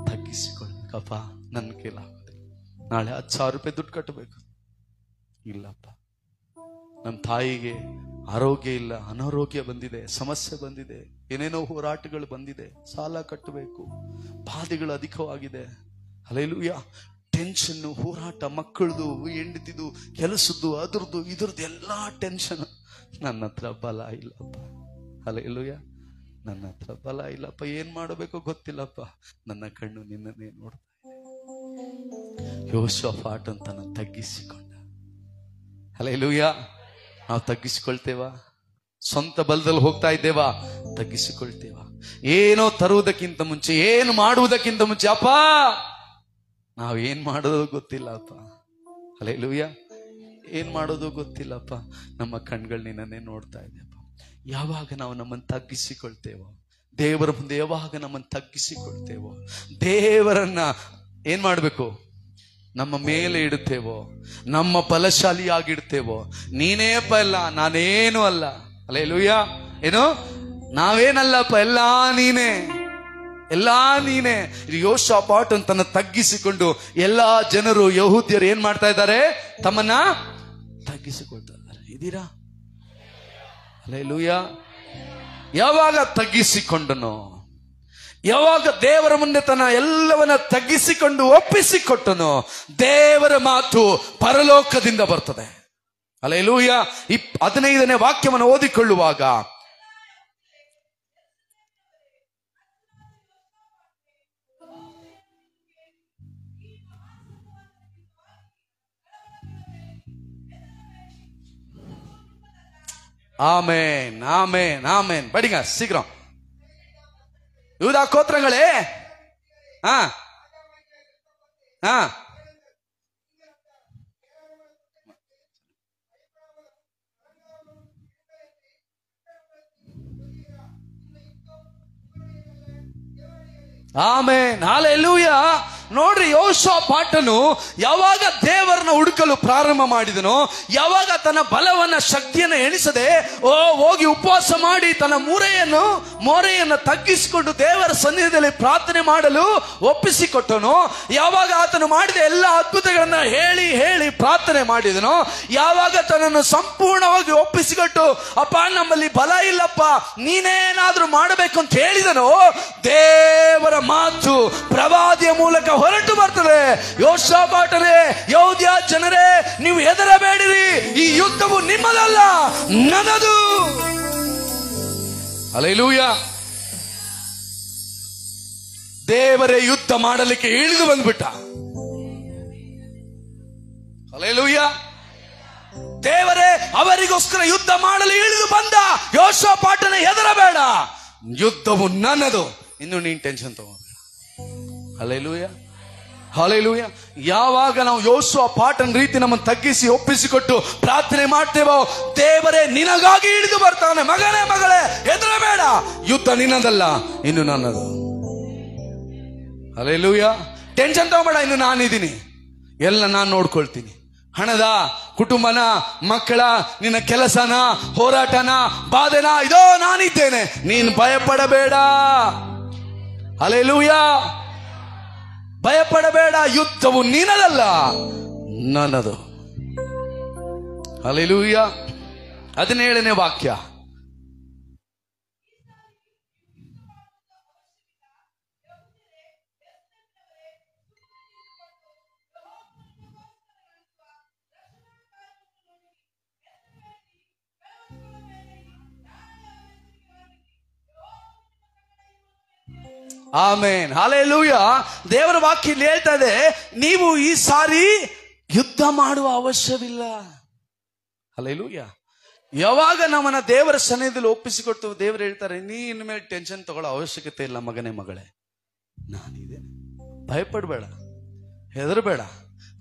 ತಗ್ಗಿಸಿಕೊಳ್ಬೇಕಪ್ಪ. ನನ್ನ ಕೈಲಾಗೋದಿಲ್ಲ. ನಾಳೆ 10,000 ರೂಪಾಯಿ ದುಡ್ಡು ಕಟ್ಟಬೇಕು, ಇಲ್ಲಪ್ಪ. ನಮ್ಮ ತಾಯಿಗೆ ಆರೋಗ್ಯ ಇಲ್ಲ, ಅನಾರೋಗ್ಯ ಬಂದಿದೆ, ಸಮಸ್ಯೆ ಬಂದಿದೆ, ಏನೇನೋ ಹೋರಾಟಗಳು ಬಂದಿದೆ, ಸಾಲ ಕಟ್ಟಬೇಕು, ಬಾಧೆಗಳು ಅಧಿಕವಾಗಿದೆ. ಹಲ್ಲೆಲೂಯಾ. ಟೆನ್ಷನ್, ಹೋರಾಟ, ಮಕ್ಕಳದು, ಹೆಂಡತಿದು, ಕೆಲಸದ್ದು, ಅದ್ರದ್ದು ಇದ್ರದ್ದು ಎಲ್ಲಾ ಟೆನ್ಷನ್. ನನ್ನ ಹತ್ರ ಬಲ ಇಲ್ಲಪ್ಪ. ಹಲ್ಲೆಲೂಯಾ. ನನ್ನ ಹತ್ರ ಬಲ ಇಲ್ಲಪ್ಪ, ಏನ್ ಮಾಡಬೇಕೋ ಗೊತ್ತಿಲ್ಲಪ್ಪ. ನನ್ನ ಕಣ್ಣು ನಿನ್ನನ್ನೇ ನೋಡ್ತಾ ಇದೆ. ಯೆಹೋಷಾಫಾಟನ್ ತನ್ನ ತಗ್ಗಿಸಿಕೊಂಡ. ಹಲ್ಲೆಲೂಯಾ. ನಾವು ತಗ್ಗಿಸಿಕೊಳ್ತೇವಾ? ಸ್ವಂತ ಬಲದಲ್ಲಿ ಹೋಗ್ತಾ ಇದ್ದೇವಾ? ತಗ್ಗಿಸಿಕೊಳ್ತೇವಾ? ಏನೋ ತರುವುದಕ್ಕಿಂತ ಮುಂಚೆ, ಏನು ಮಾಡುವುದಕ್ಕಿಂತ ಮುಂಚೆ, ಅಪ್ಪ, ನಾವೇನ್ ಮಾಡೋದು ಗೊತ್ತಿಲ್ಲಪ್ಪ. ಹಲ್ಲೆಲೂಯಾ. ಏನ್ ಮಾಡೋದು ಗೊತ್ತಿಲ್ಲಪ್ಪ. ನಮ್ಮ ಕಣ್ಗಳು ನಿನ್ನನ್ನೇ ನೋಡ್ತಾ ಇದೆಯಪ್ಪ. ಯಾವಾಗ ನಾವು ನಮ್ಮನ್ನು ತಗ್ಗಿಸಿಕೊಳ್ತೇವೋ, ದೇವರ ಮುಂದೆ ಯಾವಾಗ ನಮ್ಮನ್ನು ತಗ್ಗಿಸಿಕೊಳ್ತೇವೋ, ದೇವರನ್ನ ಏನ್ ಮಾಡ್ಬೇಕು? ನಮ್ಮ ಮೇಲೆ ಇಡುತ್ತೇವೋ, ನಮ್ಮ ಬಲಶಾಲಿಯಾಗಿಡ್ತೇವೋ, ನೀನೇಪ್ಪ ಎಲ್ಲ, ನಾನೇನು ಅಲ್ಲ. ಹಲ್ಲೆಲೂಯಾ. ಏನು? ನಾವೇನಲ್ಲಪ್ಪ, ಎಲ್ಲಾ ನೀನೇ, ಎಲ್ಲಾ ನೀನೇ. ಯೆಹೋಷಾಫಾಟನ್ ತನ್ನ ತಗ್ಗಿಸಿಕೊಂಡು, ಎಲ್ಲಾ ಜನರು, ಯಹೂದ್ಯರು ಏನ್ ಮಾಡ್ತಾ ಇದ್ದಾರೆ? ತಮ್ಮನ್ನ ತಗ್ಗಿಸಿಕೊಳ್ತಾ ಇದ್ದಾರೆ. ಇದೀರಾ? ಹಲ್ಲೆಲೂಯಾ. ಯಾವಾಗ ತಗ್ಗಿಸಿಕೊಂಡನೋ, ಯಾವಾಗ ದೇವರ ಮುಂದೆ ತನ್ನ ಎಲ್ಲವನ್ನ ತಗ್ಗಿಸಿಕೊಂಡು ಒಪ್ಪಿಸಿಕೊಟ್ಟನೋ, ದೇವರ ಮಾತು ಪರಲೋಕದಿಂದ ಬರ್ತದೆ. ಹಲ್ಲೆಲೂಯಾ. 15ನೇ ವಾಕ್ಯವನ್ನು ಓದಿಕೊಳ್ಳುವಾಗ, ಆಮೇನ್, ಆಮೇನ್, ಆಮೇನ್. ಬಡಿಗ ಶೀಘ್ರ. ಯೂದ ಗೋತ್ರಗಳೇ, ಆಮೆನ್. ಹಲ್ಲೆಲೂಯಾ. ನೋಡ್ರಿ, ಯೆಹೋಷಾಫಾಟನು ಯಾವಾಗ ದೇವರನ್ನ ಹುಡುಕಲು ಪ್ರಾರಂಭ ಮಾಡಿದನೋ, ಯಾವಾಗ ತನ್ನ ಬಲವನ್ನ ಶಕ್ತಿಯನ್ನು ಎಣಿಸದೆ ಹೋಗಿ ಉಪವಾಸ ಮಾಡಿ ತನ್ನ ಮೊರೆಯನ್ನು ತಗ್ಗಿಸಿಕೊಂಡು ದೇವರ ಸನ್ನಿಧಿಯಲ್ಲಿ ಪ್ರಾರ್ಥನೆ ಮಾಡಲು ಒಪ್ಪಿಸಿಕೊಟ್ಟನು, ಯಾವಾಗ ಆತನು ಮಾಡಿದ ಎಲ್ಲ ಅದ್ಭುತಗಳನ್ನ ಹೇಳಿ ಹೇಳಿ ಪ್ರಾರ್ಥನೆ ಮಾಡಿದನೋ, ಯಾವಾಗ ತನ್ನನ್ನು ಸಂಪೂರ್ಣವಾಗಿ ಒಪ್ಪಿಸಿಕೊಟ್ಟು ಅಪ್ಪ ನಮ್ಮಲ್ಲಿ ಬಲ ಇಲ್ಲಪ್ಪ ನೀನೇನಾದ್ರೂ ಮಾಡಬೇಕು ಅಂತ ಹೇಳಿದನೋ, ದೇವರ ಮಾತು ಪ್ರವಾದಿಯ ಮೂಲಕ ಹೊರಟು ಬರ್ತದೆ. ಯೆಹೋಷಾಫಾಟನೇ, ಯೆಹೂದ್ಯ ಜನರೇ, ನೀವು ಹೆದರಬೇಡಿರಿ, ಈ ಯುದ್ಧವು ನಿಮ್ಮದಲ್ಲ, ನನ್ನದು. ಹಲ್ಲೆಲೂಯಾ. ದೇವರೇ ಯುದ್ಧ ಮಾಡಲಿಕ್ಕೆ ಇಳಿದು ಬಂದ್ಬಿಟ್ಟ. ಹಲ್ಲೆಲೂಯಾ. ದೇವರೇ ಅವರಿಗೋಸ್ಕರ ಯುದ್ಧ ಮಾಡಲು ಇಳಿದು ಬಂದ. ಯೆಹೋಷಾಫಾಟನೇ, ಹೆದರಬೇಡ, ಯುದ್ಧವು ನನ್ನದು, ಇನ್ನು ನೀನ್ ಟೆನ್ಷನ್ ತಗೋಬೇಡ. Hallelujah, hallelujah. ಯಾವಾಗ ನಾವು ಯೆಹೋಷಾಫಾಟನ ರೀತಿ ನಮ್ಮನ್ನು ತಗ್ಗಿಸಿ ಒಪ್ಪಿಸಿಕೊಟ್ಟು ಪ್ರಾರ್ಥನೆ ಮಾಡ್ತೇವೋ, ದೇವರೇ ನಿನಗಾಗಿ ಇಳಿದು ಬರ್ತಾನೆ. ಮಗನೇ, ಮಗಳೇ, ಹೆದರಬೇಡ, ಯುದ್ಧ ನಿನ್ನದಲ್ಲ, ಇನ್ನು ನನ್ನದು. ಹಲ್ಲೆಲೂಯಾ. ಟೆನ್ಷನ್ ತಗೋಬೇಡ, ಇನ್ನು ನಾನಿದ್ದೀನಿ, ಎಲ್ಲ ನಾನು ನೋಡ್ಕೊಳ್ತೀನಿ. ಹಣದ, ಕುಟುಂಬನ, ಮಕ್ಕಳ, ನಿನ್ನ ಕೆಲಸನ, ಹೋರಾಟನ, ಬಾಧೆನ, ಇದೋ ನಾನಿದ್ದೇನೆ, ನೀನು ಭಯಪಡಬೇಡ. ಹಲ್ಲೆಲೂಯಾ. ಭಯಪಡಬೇಡ, ಯುದ್ಧವು ನಿನ್ನದಲ್ಲ, ನನ್ನದು. ಹಲ್ಲೆಲೂಯಾ. 17ನೇ ವಾಕ್ಯ. ಆಮೇನ್, ಹಲ್ಲೆಲೂಯಾ. ದೇವರ ವಾಕ್ಯ ಹೇಳ್ತಾ ಇದೆ, ನೀವು ಈ ಸಾರಿ ಯುದ್ಧ ಮಾಡುವ ಅವಶ್ಯವಿಲ್ಲ. ಹಲ್ಲೆಲೂಯಾ. ಯಾವಾಗ ನಮ್ಮನ್ನ ದೇವರ ಸನ್ನಿಧಿಯಲ್ಲಿ ಒಪ್ಪಿಸಿಕೊಟ್ಟು ದೇವರು ಹೇಳ್ತಾರೆ, ನೀ ಇನ್ನು ಮೇಲೆ ಟೆನ್ಷನ್ ತಗೊಳ್ಳೋ ಅವಶ್ಯಕತೆ ಇಲ್ಲ ಮಗನೇ, ಮಗಳೇ, ನಾನಿದ್ದೇನೆ, ಭಯಪಡಬೇಡ, ಹೆದರಬೇಡ,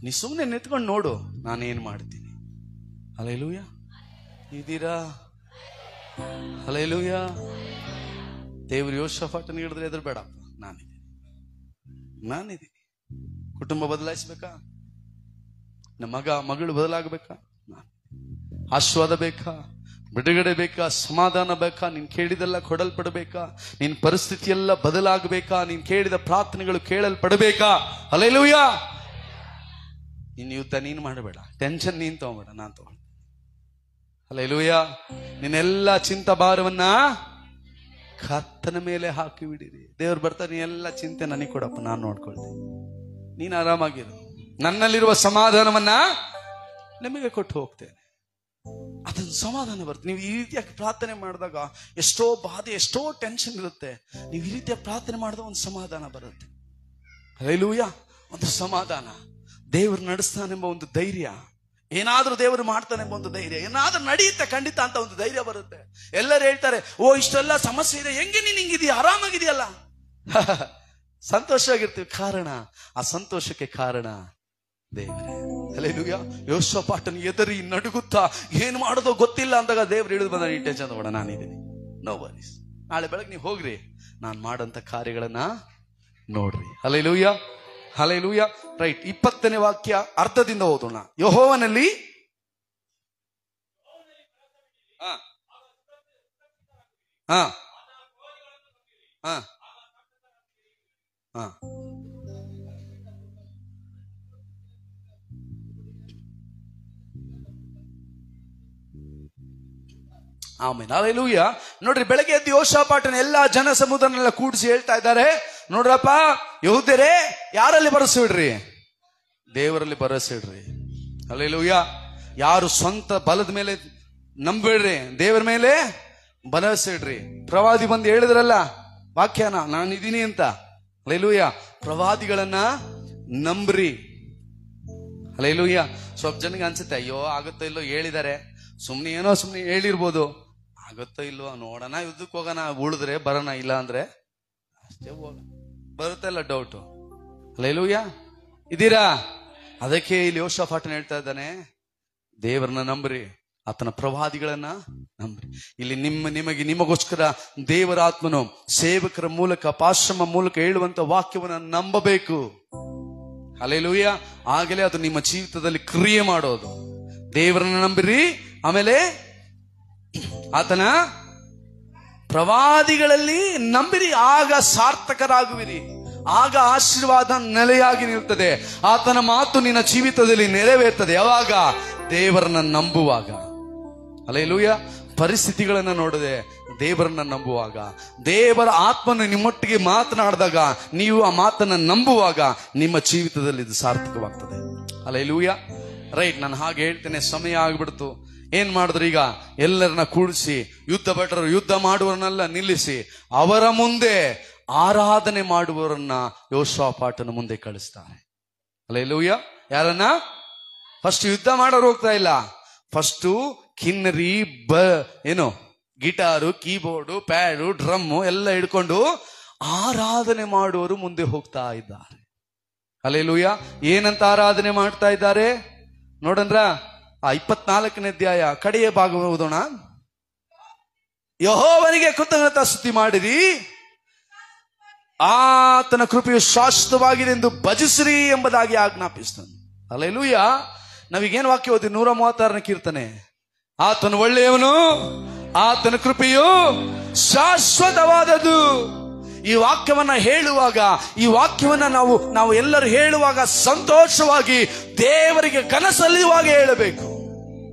ನೀ ಸುಮ್ಮನೆ ನಿಂತ್ಕೊಂಡು ನೋಡು, ನಾನೇನ್ ಮಾಡ್ತೀನಿ. ಹಲ್ಲೆಲೂಯಾ. ಇದ್ದೀರಾ? ಹಲ್ಲೆಲೂಯಾ. ದೇವರು ಯೆಹೋಷಾಫಾಟನ ಹೇಳಿದ್ರೆ ಹೆದರಬೇಡ, ನಾನಿದ್ದೀನಿ. ಕುಟುಂಬ ಬದಲಾಯಿಸ್ಬೇಕಾ? ನಮ್ಮ ಮಗಳು ಬದಲಾಗಬೇಕಾ? ಆಶೀರ್ವಾದ ಬೇಕಾ? ಬಿಡುಗಡೆ ಬೇಕಾ? ಸಮಾಧಾನ ಬೇಕಾ? ನೀನ್ ಕೇಳಿದೆಲ್ಲ ಕೊಡಲ್ಪಡಬೇಕಾ? ನಿನ್ ಪರಿಸ್ಥಿತಿ ಎಲ್ಲ ಬದಲಾಗಬೇಕಾ? ನೀನ್ ಕೇಳಿದ ಪ್ರಾರ್ಥನೆಗಳು ಕೇಳಲ್ಪಡಬೇಕಾ? ಹಲ್ಲೆಲೂಯಾ. ನಿನ್ ಯುದ್ಧ ನೀನ್ ಮಾಡಬೇಡ, ಟೆನ್ಷನ್ ನೀನ್ ತಗೋಬೇಡ, ನಾನ್ ತಗೊಂಡ. ಹಲ್ಲೆಲೂಯಾ. ನಿನ್ನೆಲ್ಲ ಚಿಂತಾ ಭಾರವನ್ನ ಕರ್ತನ ಮೇಲೆ ಹಾಕಿ ಬಿಡಿರಿ. ದೇವ್ರು ಬರ್ತಾರೆ, ನೀ ಎಲ್ಲ ಚಿಂತೆ ನನಗೆ ಕೊಡಪ್ಪ, ನಾನು ನೋಡ್ಕೊಳ್ತೀನಿ, ನೀನು ಆರಾಮಾಗಿರು, ನನ್ನಲ್ಲಿರುವ ಸಮಾಧಾನವನ್ನ ನಿಮಗೆ ಕೊಟ್ಟು ಹೋಗ್ತೇನೆ. ಅದನ್ನ ಸಮಾಧಾನ ಬರುತ್ತೆ. ನೀವು ಈ ರೀತಿಯಾಗಿ ಪ್ರಾರ್ಥನೆ ಮಾಡಿದಾಗ ಎಷ್ಟೋ ಬಾಧೆ, ಎಷ್ಟೋ ಟೆನ್ಷನ್ ಇರುತ್ತೆ, ನೀವು ಈ ರೀತಿಯ ಪ್ರಾರ್ಥನೆ ಮಾಡಿದಾಗ ಒಂದು ಸಮಾಧಾನ ಬರುತ್ತೆ. ಹಲ್ಲೆಲೂಯಾ. ಒಂದು ಸಮಾಧಾನ, ದೇವರು ನಡೆಸ್ತಾನೆಂಬ ಒಂದು ಧೈರ್ಯ, ಏನಾದ್ರೂ ದೇವರು ಮಾಡ್ತಾನೆ ಎಂಬ ಒಂದು ಧೈರ್ಯ, ಏನಾದ್ರೂ ನಡೆಯುತ್ತೆ ಖಂಡಿತ ಅಂತ ಒಂದು ಧೈರ್ಯ ಬರುತ್ತೆ. ಎಲ್ಲರೂ ಹೇಳ್ತಾರೆ, ಓ ಇಷ್ಟೆಲ್ಲ ಸಮಸ್ಯೆ ಇದೆ, ಹೆಂಗೆ ನೀನ್ ಹಿಂಗಿದೀಯ, ಆರಾಮಾಗಿದೆಯಲ್ಲ, ಸಂತೋಷವಾಗಿರ್ತೀವಿ. ಕಾರಣ, ಆ ಸಂತೋಷಕ್ಕೆ ಕಾರಣ ದೇವರೇ. ಹಲ್ಲೆಲೂಯಾ. ಯೆಹೋಷಾಫಾಟನು ಎದರಿ ನಡುಗುತ್ತಾ ಏನ್ ಮಾಡೋದೋ ಗೊತ್ತಿಲ್ಲ ಅಂದಾಗ ದೇವ್ರು ಇಳಿದು ಬಂದ, ಈ ಟೆನ್ಷನ್ ತಗೋಣ, ನಾನಿದ್ದೀನಿ, ನೋ ವರೀಸ್, ನಾಳೆ ಬೆಳಗ್ಗೆ ನೀವು ಹೋಗ್ರಿ, ನಾನು ಮಾಡಂತ ಕಾರ್ಯಗಳನ್ನ ನೋಡ್ರಿ. Hallelujah, hallelujah. ರೈಟ್. 20ನೇ ವಾಕ್ಯ ಅರ್ಧದಿಂದ ಓದೋಣ. ಯೆಹೋವನಲ್ಲಿ ಆಮೇನ್, ಹಲ್ಲೆಲೂಯಾ. ನೋಡ್ರಿ, ಬೆಳಗ್ಗೆ ಎದ್ದು ಯೆಹೋಷಾಫಾಟನ ಎಲ್ಲಾ ಜನ ಸಮೂಹನೆಲ್ಲ ಕೂಡಿಸಿ ಹೇಳ್ತಾ ಇದ್ದಾರೆ, ನೋಡ್ರಪ್ಪ ಯೆಹೂದ್ಯರೇ, ಯಾರಲ್ಲಿ ಭರವಸೆ ಇಡ್ರಿ? ದೇವರಲ್ಲಿ ಭರವಸೆ ಇಡ್ರಿ. ಹಲ್ಲೆಲೂಯಾ. ಯಾರು ಸ್ವಂತ ಬಲದ ಮೇಲೆ ನಂಬೇಡ್ರಿ, ದೇವರ ಮೇಲೆ ಭರವಸೆ ಇಡ್ರಿ. ಪ್ರವಾದಿ ಬಂದು ಹೇಳಿದ್ರಲ್ಲ ವಾಕ್ಯನ, ನಾನಿದ್ದೀನಿ ಅಂತ. ಹಲ್ಲೆಲೂಯಾ. ಪ್ರವಾದಿಗಳನ್ನ ನಂಬ್ರಿ. ಹಲ್ಲೆಲೂಯಾ. ಸ್ವಲ್ಪ ಜನಕ್ಕೆ ಅನ್ಸುತ್ತೆ, ಅಯ್ಯೋ ಆಗುತ್ತೋ ಇಲ್ಲೋ, ಹೇಳಿದ್ದಾರೆ, ಸುಮ್ನೆ ಹೇಳಿರ್ಬೋದು, ಆಗುತ್ತೋ ಇಲ್ವೋ ನೋಡೋಣ, ಯುದ್ಧಕ್ಕೆ ಹೋಗೋಣ, ಉಳಿದ್ರೆ ಬರೋಣ, ಇಲ್ಲ ಅಂದ್ರೆ ಅಷ್ಟೇ ಹೋಗೋಣ, ಬರುತ್ತಲ್ಲ ಡೌಟು. ಹಲ್ಲೆಲೂಯಾ. ಇದ್ದೀರಾ? ಅದಕ್ಕೆ ಇಲ್ಲಿ ಯೆಹೋಷಾಫಾಟನು ಹೇಳ್ತಾ ಇದ್ದಾನೆ, ದೇವರನ್ನ ನಂಬ್ರಿ, ಆತನ ಪ್ರವಾದಿಗಳನ್ನ ನಂಬ್ರಿ. ಇಲ್ಲಿ ನಿಮಗೋಸ್ಕರ ದೇವರ ಆತ್ಮನು ಸೇವಕರ ಮೂಲಕ, ಪಾಶ್ರಮ ಮೂಲಕ ಹೇಳುವಂತ ವಾಕ್ಯವನ್ನ ನಂಬಬೇಕು. ಹಲ್ಲೆಲೂಯಾ. ಆಗಲೇ ಅದು ನಿಮ್ಮ ಜೀವಿತದಲ್ಲಿ ಕ್ರಿಯೆ ಮಾಡೋದು. ದೇವರನ್ನ ನಂಬಿರಿ, ಆಮೇಲೆ ಆತನ ಪ್ರವಾದಿಗಳಲ್ಲಿ ನಂಬಿರಿ, ಆಗ ಸಾರ್ಥಕರಾಗುವಿರಿ, ಆಗ ಆಶೀರ್ವಾದ ನೆಲೆಯಾಗಿ ನಿಲ್ತದೆ. ಆತನ ಮಾತು ನಿನ್ನ ಜೀವಿತದಲ್ಲಿ ನೆರವೇರ್ತದೆ. ಯಾವಾಗ? ದೇವರನ್ನ ನಂಬುವಾಗ. ಹಲ್ಲೆಲೂಯಾ. ಪರಿಸ್ಥಿತಿಗಳನ್ನ ನೋಡದೆ ದೇವರನ್ನ ನಂಬುವಾಗ, ದೇವರ ಆತ್ಮನು ನಿಮ್ಮೊಟ್ಟಿಗೆ ಮಾತನಾಡಿದಾಗ, ನೀವು ಆ ಮಾತನ್ನ ನಂಬುವಾಗ ನಿಮ್ಮ ಜೀವಿತದಲ್ಲಿ ಇದು ಸಾರ್ಥಕವಾಗ್ತದೆ. ಹಲ್ಲೆಲೂಯಾ. ರೈಟ್, ನಾನು ಹಾಗೆ ಹೇಳ್ತೇನೆ, ಸಮಯ ಆಗ್ಬಿಡ್ತು. ಏನ್ ಮಾಡಿದ್ರು? ಈಗ ಎಲ್ಲರನ್ನ ಕೂಡಿಸಿ ಯುದ್ಧ ಭಟರು ಯುದ್ಧ ಮಾಡುವವರನ್ನೆಲ್ಲ ನಿಲ್ಲಿಸಿ ಅವರ ಮುಂದೆ ಆರಾಧನೆ ಮಾಡುವವರನ್ನ ಯೋಷಾಫಾಟನ ಮುಂದೆ ಕಳಿಸ್ತಾರೆ. ಹಲ್ಲೆಲೂಯಾ. ಯಾರನ್ನ? ಫಸ್ಟ್ ಯುದ್ಧ ಮಾಡೋರು ಹೋಗ್ತಾ ಇಲ್ಲ, ಫಸ್ಟ್ ಕಿನ್ನರಿ, ಏನು ಗಿಟಾರು, ಕೀಬೋರ್ಡು, ಪ್ಯಾಡು, ಡ್ರಮ್ಮು ಎಲ್ಲ ಹಿಡ್ಕೊಂಡು ಆರಾಧನೆ ಮಾಡುವವರು ಮುಂದೆ ಹೋಗ್ತಾ ಇದ್ದಾರೆ. ಹಲ್ಲೆಲೂಯಾ. ಏನಂತ ಆರಾಧನೆ ಮಾಡ್ತಾ ಇದ್ದಾರೆ ನೋಡಂದ್ರ? ಆ 24ನೇ ಅಧ್ಯಾಯ ಕಡೆಯ ಭಾಗ ಓದೋಣ. ಯೆಹೋವನಿಗೆ ಕೃತಜ್ಞತಾ ಸ್ತುತಿ ಮಾಡಿರಿ, ಆತನ ಕೃಪೆಯು ಶಾಶ್ವತವಾಗಿದೆ ಎಂದು ಭಜಿಸಿರಿ ಎಂಬುದಾಗಿ ಆಜ್ಞಾಪಿಸ್ತಾನೆ. ಹಲ್ಲೆಲೂಯಾ. ನಾವೀಗೇನು ವಾಕ್ಯ ಓದಿ? 136ನೇ ಕೀರ್ತನೆ. ಆತನು ಒಳ್ಳೆಯವನು, ಆತನ ಕೃಪೆಯು ಶಾಶ್ವತವಾದದ್ದು. ಈ ವಾಕ್ಯವನ್ನ ಹೇಳುವಾಗ, ಈ ವಾಕ್ಯವನ್ನ ನಾವು ಎಲ್ಲರೂ ಹೇಳುವಾಗ ಸಂತೋಷವಾಗಿ ದೇವರಿಗೆ ಕನಸಲ್ಲಿರುವಾಗ ಹೇಳಬೇಕು.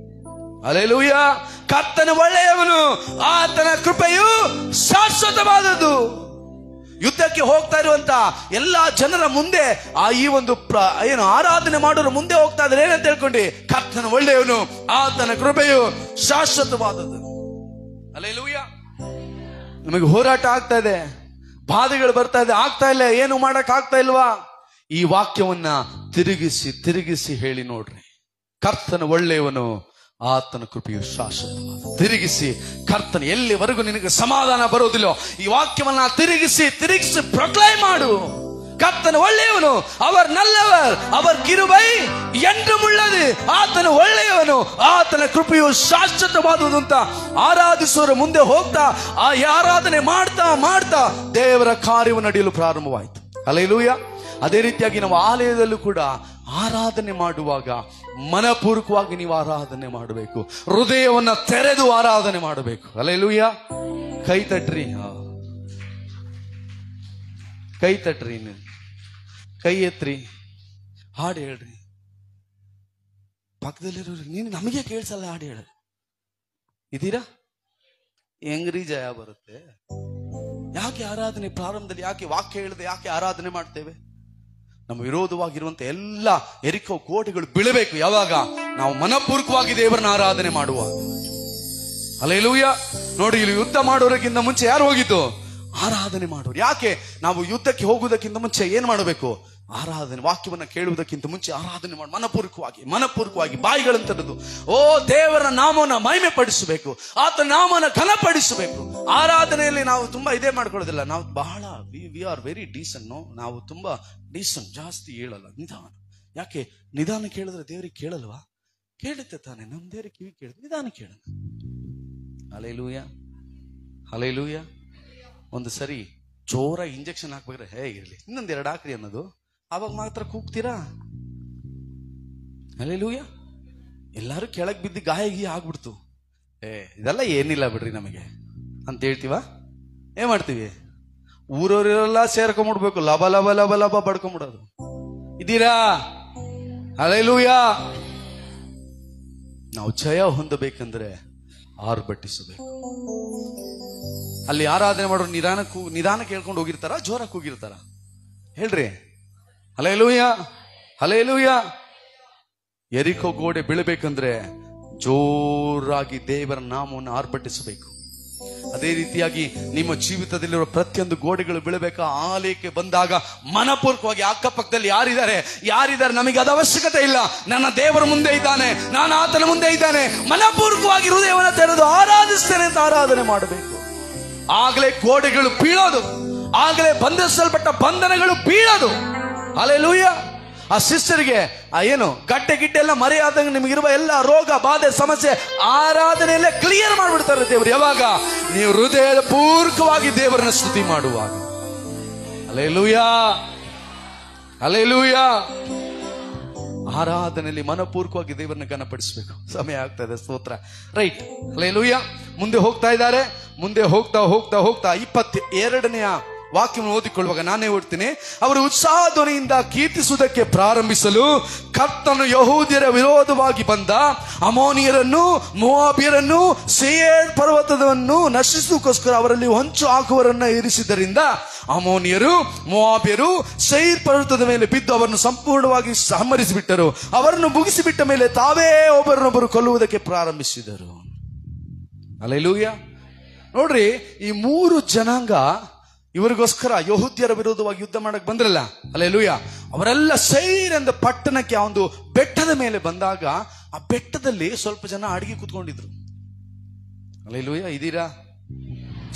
ಹಲ್ಲೆಲೂಯಾ. ಕರ್ತನು ಒಳ್ಳೆಯವನು, ಆತನ ಕೃಪೆಯು ಶಾಶ್ವತವಾದದ್ದು. ಯುದ್ಧಕ್ಕೆ ಹೋಗ್ತಾ ಇರುವಂತ ಎಲ್ಲಾ ಜನರ ಮುಂದೆ ಈ ಒಂದು ಏನು ಆರಾಧನೆ ಮಾಡೋರು ಮುಂದೆ ಹೋಗ್ತಾ ಇದ್ದಾರೆ. ಏನಂತ ಹೇಳ್ಕೊಂಡು? ಕರ್ತನು ಒಳ್ಳೆಯವನು, ಆತನ ಕೃಪೆಯು ಶಾಶ್ವತವಾದದ್ದು. ಹಲ್ಲೆಲೂಯಾ. ನಮಗೆ ಹೋರಾಟ ಆಗ್ತಾ ಇದೆ, ಬಾಧೆಗಳು ಬರ್ತಾ ಇದೆ, ಆಗ್ತಾ ಇಲ್ಲ, ಏನು ಮಾಡಕ್ ಆಗ್ತಾ ಇಲ್ವಾ? ಈ ವಾಕ್ಯವನ್ನ ತಿರುಗಿಸಿ ತಿರುಗಿಸಿ ಹೇಳಿ ನೋಡ್ರಿ. ಕರ್ತನ ಒಳ್ಳೆಯವನು, ಆತನ ಕೃಪೆಯು ಶಾಶ್ವತವಾದ. ತಿರುಗಿಸಿ ಕರ್ತನ ಎಲ್ಲಿವರೆಗೂ ನಿನಗೆ ಸಮಾಧಾನ ಬರೋದಿಲ್ಲೋ ಈ ವಾಕ್ಯವನ್ನ ತಿರುಗಿಸಿ ತಿರುಗಿಸಿ ಪ್ರೊಕ್ಲೈಮ್ ಮಾಡು. ಕರ್ತನ ಒಳ್ಳೆಯವನು, அவர் நல்லவர், அவர் கிருபை என்றும் உள்ளது, ಆತನ ಒಳ್ಳೆಯವನು, ಆತನ ಕೃಪೆಯು ಶಾಶ್ವತವಾದುದು ಅಂತ ಆರಾಧಿಸುವರ ಮುಂದೆ ಹೋಗ್ತಾ ಆ ಆರಾಧನೆ ಮಾಡ್ತಾ ಮಾಡ್ತಾ ದೇವರ ಕಾರ್ಯವು ನಡೆಯಲು ಪ್ರಾರಂಭವಾಯಿತು. ಹಲ್ಲೆಲೂಯಾ. ಅದೇ ರೀತಿಯಾಗಿ ನಾವು ಆಲಯದಲ್ಲೂ ಕೂಡ ಆರಾಧನೆ ಮಾಡುವಾಗ ಮನಪೂರ್ವಕವಾಗಿ ನೀವು ಆರಾಧನೆ ಮಾಡಬೇಕು, ಹೃದಯವನ್ನ ತೆರೆದು ಆರಾಧನೆ ಮಾಡಬೇಕು. ಹಲ್ಲೆಲೂಯಾ. ಕೈ ತಟ್ರಿ, ಕೈ ತಟ್ರಿ, ಕೈ ಎತ್ರಿ, ಹಾಡು ಹೇಳ್ರಿ. ಪಕ್ಕದಲ್ಲಿರೋರು ನೀನು ನಮಗೆ ಕೇಳಿಸಲ್ಲ ಹಾಡು ಹೇಳ ಇದೀರಾ? ಹೆಂಗ್ರಿ ಜಯ ಬರುತ್ತೆ? ಯಾಕೆ ಆರಾಧನೆ ಪ್ರಾರಂಭದಲ್ಲಿ ಯಾಕೆ ವಾಕ್ಯ ಹೇಳದೆ ಯಾಕೆ ಆರಾಧನೆ ಮಾಡ್ತೇವೆ? ನಮ್ಮ ವಿರೋಧವಾಗಿರುವಂತ ಎಲ್ಲ ಎರಿಕೋ ಕೋಟೆಗಳು ಬೀಳಬೇಕು ಯಾವಾಗ? ನಾವು ಮನಪೂರ್ವಕವಾಗಿ ದೇವರನ್ನ ಆರಾಧನೆ ಮಾಡುವಾಗ. ಹಲ್ಲೆಲೂಯಾ. ನೋಡಿ, ಇಲ್ಲಿ ಯುದ್ಧ ಮಾಡೋರಕ್ಕಿಂತ ಮುಂಚೆ ಯಾರು ಹೋಗಿದ್ದು? ಆರಾಧನೆ ಮಾಡೋರು. ಯಾಕೆ? ನಾವು ಯುದ್ಧಕ್ಕೆ ಹೋಗುವುದಕ್ಕಿಂತ ಮುಂಚೆ ಏನ್ ಮಾಡಬೇಕು? ಆರಾಧನೆ. ವಾಕ್ಯವನ್ನ ಕೇಳುವುದಕ್ಕಿಂತ ಮುಂಚೆ ಆರಾಧನೆ ಮಾಡಿ ಮನಪೂರ್ವಕವಾಗಿ ಬಾಯಿಗಳನ್ನು ತೆರೆದು ಓ ದೇವರ ನಾಮವನ್ನು ಮಹಿಮೆ ಪಡಿಸಬೇಕು, ಆತನ ನಾಮನ ಘನಪಡಿಸಬೇಕು. ಆರಾಧನೆಯಲ್ಲಿ ನಾವು ತುಂಬಾ ಇದೇ ಮಾಡ್ಕೊಳ್ಳೋದಿಲ್ಲ. ನಾವು ಬಹಳ ವಿ ಆರ್ ವೆರಿ ಡೀಸೆಂಟ್. ನಾವು ತುಂಬಾ ಡೀಸೆಂಟ್, ಜಾಸ್ತಿ ಹೇಳಲ್ಲ, ನಿಧಾನ. ಯಾಕೆ? ನಿಧಾನ ಕೇಳಿದ್ರೆ ದೇವರಿಗೆ ಕೇಳಲ್ವಾ? ಕೇಳುತ್ತೆ ತಾನೆ. ನಮ್ ದೇವರಿಗೆ ಕಿವಿ ಕೇಳಿದ್ರೆ ನಿಧಾನ ಕೇಳೋಣ. Hallelujah, hallelujah. ಒಂದು ಸರಿ ಜೋರ ಇಂಜೆಕ್ಷನ್ ಹಾಕ್ಬೇಕಾದ್ರೆ ಹೇಗಿರ್ಲಿ ಇನ್ನೊಂದೆರಡು ಹಾಕ್ರಿ ಅನ್ನೋದು, ಅವಾಗ ಮಾತ್ರ ಕೂಗ್ತೀರಾ? ಹಲ್ಲೆಲೂಯಾ. ಎಲ್ಲಾರು ಕೆಳಗ್ ಬಿದ್ದು ಗಾಯ ಆಗ್ಬಿಡ್ತು, ಇದೆಲ್ಲ ಏನಿಲ್ಲ ಬಿಡ್ರಿ ನಮಗೆ ಅಂತ ಹೇಳ್ತೀವ. ಏನ್ ಮಾಡ್ತೀವಿ? ಊರವರೆಲ್ಲ ಸೇರ್ಕೊಂಡ್ಬಿಡ್ಬೇಕು, ಲಬ ಲಬ ಲಬ ಲಬ ಬಡ್ಕೊಂಡ್ಬಿಡೋದು. ಇದೀರಾ? ಹಲ್ಲೆಲೂಯಾ. ನಾವು ಜಯ ಹೊಂದಬೇಕಂದ್ರೆ ಆರ್ಭಟಿಸಬೇಕು. ಅಲ್ಲಿ ಆರಾಧನೆ ಮಾಡೋರು ನಿಧಾನ ಕೇಳ್ಕೊಂಡು ಹೋಗಿರ್ತಾರ, ಜೋರ ಕೂಗಿರ್ತಾರ? ಹೇಳ್ರಿ. Hallelujah, hallelujah. ಎರಿಕೋ ಗೋಡೆ ಬೀಳಬೇಕಂದ್ರೆ ಜೋರಾಗಿ ದೇವರ ನಾಮವನ್ನು ಆರ್ಭಟಿಸಬೇಕು. ಅದೇ ರೀತಿಯಾಗಿ ನಿಮ್ಮ ಜೀವಿತದಲ್ಲಿರುವ ಪ್ರತಿಯೊಂದು ಗೋಡೆಗಳು ಬೀಳಬೇಕಾ? ಆಲಯಕ್ಕೆ ಬಂದಾಗ ಮನಪೂರ್ವಕವಾಗಿ ಅಕ್ಕಪಕ್ಕದಲ್ಲಿ ಯಾರಿದ್ದಾರೆ ನಮಗೆ ಅದು ಅವಶ್ಯಕತೆ ಇಲ್ಲ. ನನ್ನ ದೇವರ ಮುಂದೆ ಇದ್ದಾನೆ, ನಾನು ಆತನ ಮುಂದೆ ಇದ್ದಾನೆ, ಮನಪೂರ್ವಕವಾಗಿ ಹೃದಯವನ್ನು ತೆರೆದು ಆರಾಧಿಸ್ತೇನೆ ಅಂತ ಆರಾಧನೆ ಮಾಡಬೇಕು. ಆಗಲೇ ಗೋಡೆಗಳು ಬೀಳೋದು, ಆಗಲೇ ಬಂಧಿಸಲ್ಪಟ್ಟ ಬಂಧನಗಳು ಬೀಳೋದು. ಹಲ್ಲೆಲೂಯಾ. ಆ ಸಿಸ್ಟರ್ಗೆ ಏನು ಗಡ್ಡೆ ಎಲ್ಲ ಮರೆಯಾದಂಗೆ ನಿಮಗಿರುವ ಎಲ್ಲ ರೋಗ ಬಾಧೆ ಸಮಸ್ಯೆ ಆರಾಧನೆಯಲ್ಲೇ ಕ್ಲಿಯರ್ ಮಾಡ್ಬಿಡ್ತಾರೆ ದೇವರು. ಯಾವಾಗ? ನೀವು ಹೃದಯದ ಪೂರ್ವಕವಾಗಿ ದೇವರನ್ನ ಸ್ತುತಿ ಮಾಡುವಾಗ. Hallelujah, hallelujah. ಆರಾಧನೆಯಲ್ಲಿ ಮನಪೂರ್ವಕವಾಗಿ ದೇವರನ್ನ ಘನಪಡಿಸಬೇಕು. ಸಮಯ ಆಗ್ತಾ ಇದೆ, ಸ್ತೋತ್ರ. Right, hallelujah. ಮುಂದೆ ಹೋಗ್ತಾ ಇದ್ದಾರೆ. ಮುಂದೆ ಹೋಗ್ತಾ ಹೋಗ್ತಾ ಹೋಗ್ತಾ 22ನೇ ವಾಕ್ಯವನ್ನು ಓದಿಕೊಳ್ಳುವಾಗ ನಾನೇ ಓಡ್ತೀನಿ. ಅವರು ಉತ್ಸಾಹಧ್ವನಿಯಿಂದ ಕೀರ್ತಿಸುವುದಕ್ಕೆ ಪ್ರಾರಂಭಿಸಲು ಕರ್ತನು ಯಹೂದ್ಯರ ವಿರೋಧವಾಗಿ ಬಂದ ಅಮೋನಿಯರನ್ನು, ಮೋವಾಬ್ಯರನ್ನು, ಸೇಯರ್ ಪರ್ವತವನ್ನು ನಶಿಸುವುದಕ್ಕೋಸ್ಕರ ಅವರಲ್ಲಿ ಹೊಂಚು ಹಾಕುವವರನ್ನ ಇರಿಸಿದ್ದರಿಂದ ಅಮೋನಿಯರು, ಮೋವಾಬ್ಯರು ಸೇಯರ್ ಪರ್ವತದ ಮೇಲೆ ಬಿದ್ದು ಅವರನ್ನು ಸಂಪೂರ್ಣವಾಗಿ ಸಂಹರಿಸಿಬಿಟ್ಟರು. ಅವರನ್ನು ಮುಗಿಸಿಬಿಟ್ಟ ಮೇಲೆ ತಾವೇ ಒಬ್ಬರನ್ನೊಬ್ಬರು ಕೊಲ್ಲುವುದಕ್ಕೆ ಪ್ರಾರಂಭಿಸಿದರು. ಹಲ್ಲೆಲೂಯಾ. ನೋಡ್ರಿ, ಈ 3 ಜನಾಂಗ ಇವರಿಗೋಸ್ಕರ ಯಹೂದ್ಯರ ವಿರೋಧವಾಗಿ ಯುದ್ಧ ಮಾಡಕ್ ಬಂದ್ರಲ್ಲ, ಹಲ್ಲೆಲೂಯಾ. ಅವರೆಲ್ಲ ಸೈರ್ ಎಂದ ಪಟ್ಟಣಕ್ಕೆ ಆ ಒಂದು ಬೆಟ್ಟದ ಮೇಲೆ ಬಂದಾಗ ಆ ಬೆಟ್ಟದಲ್ಲಿ ಸ್ವಲ್ಪ ಜನ ಅಡಿಗೆ ಕೂತ್ಕೊಂಡಿದ್ರು. ಹಲ್ಲೆಲೂಯಾ. ಇದೀರಾ?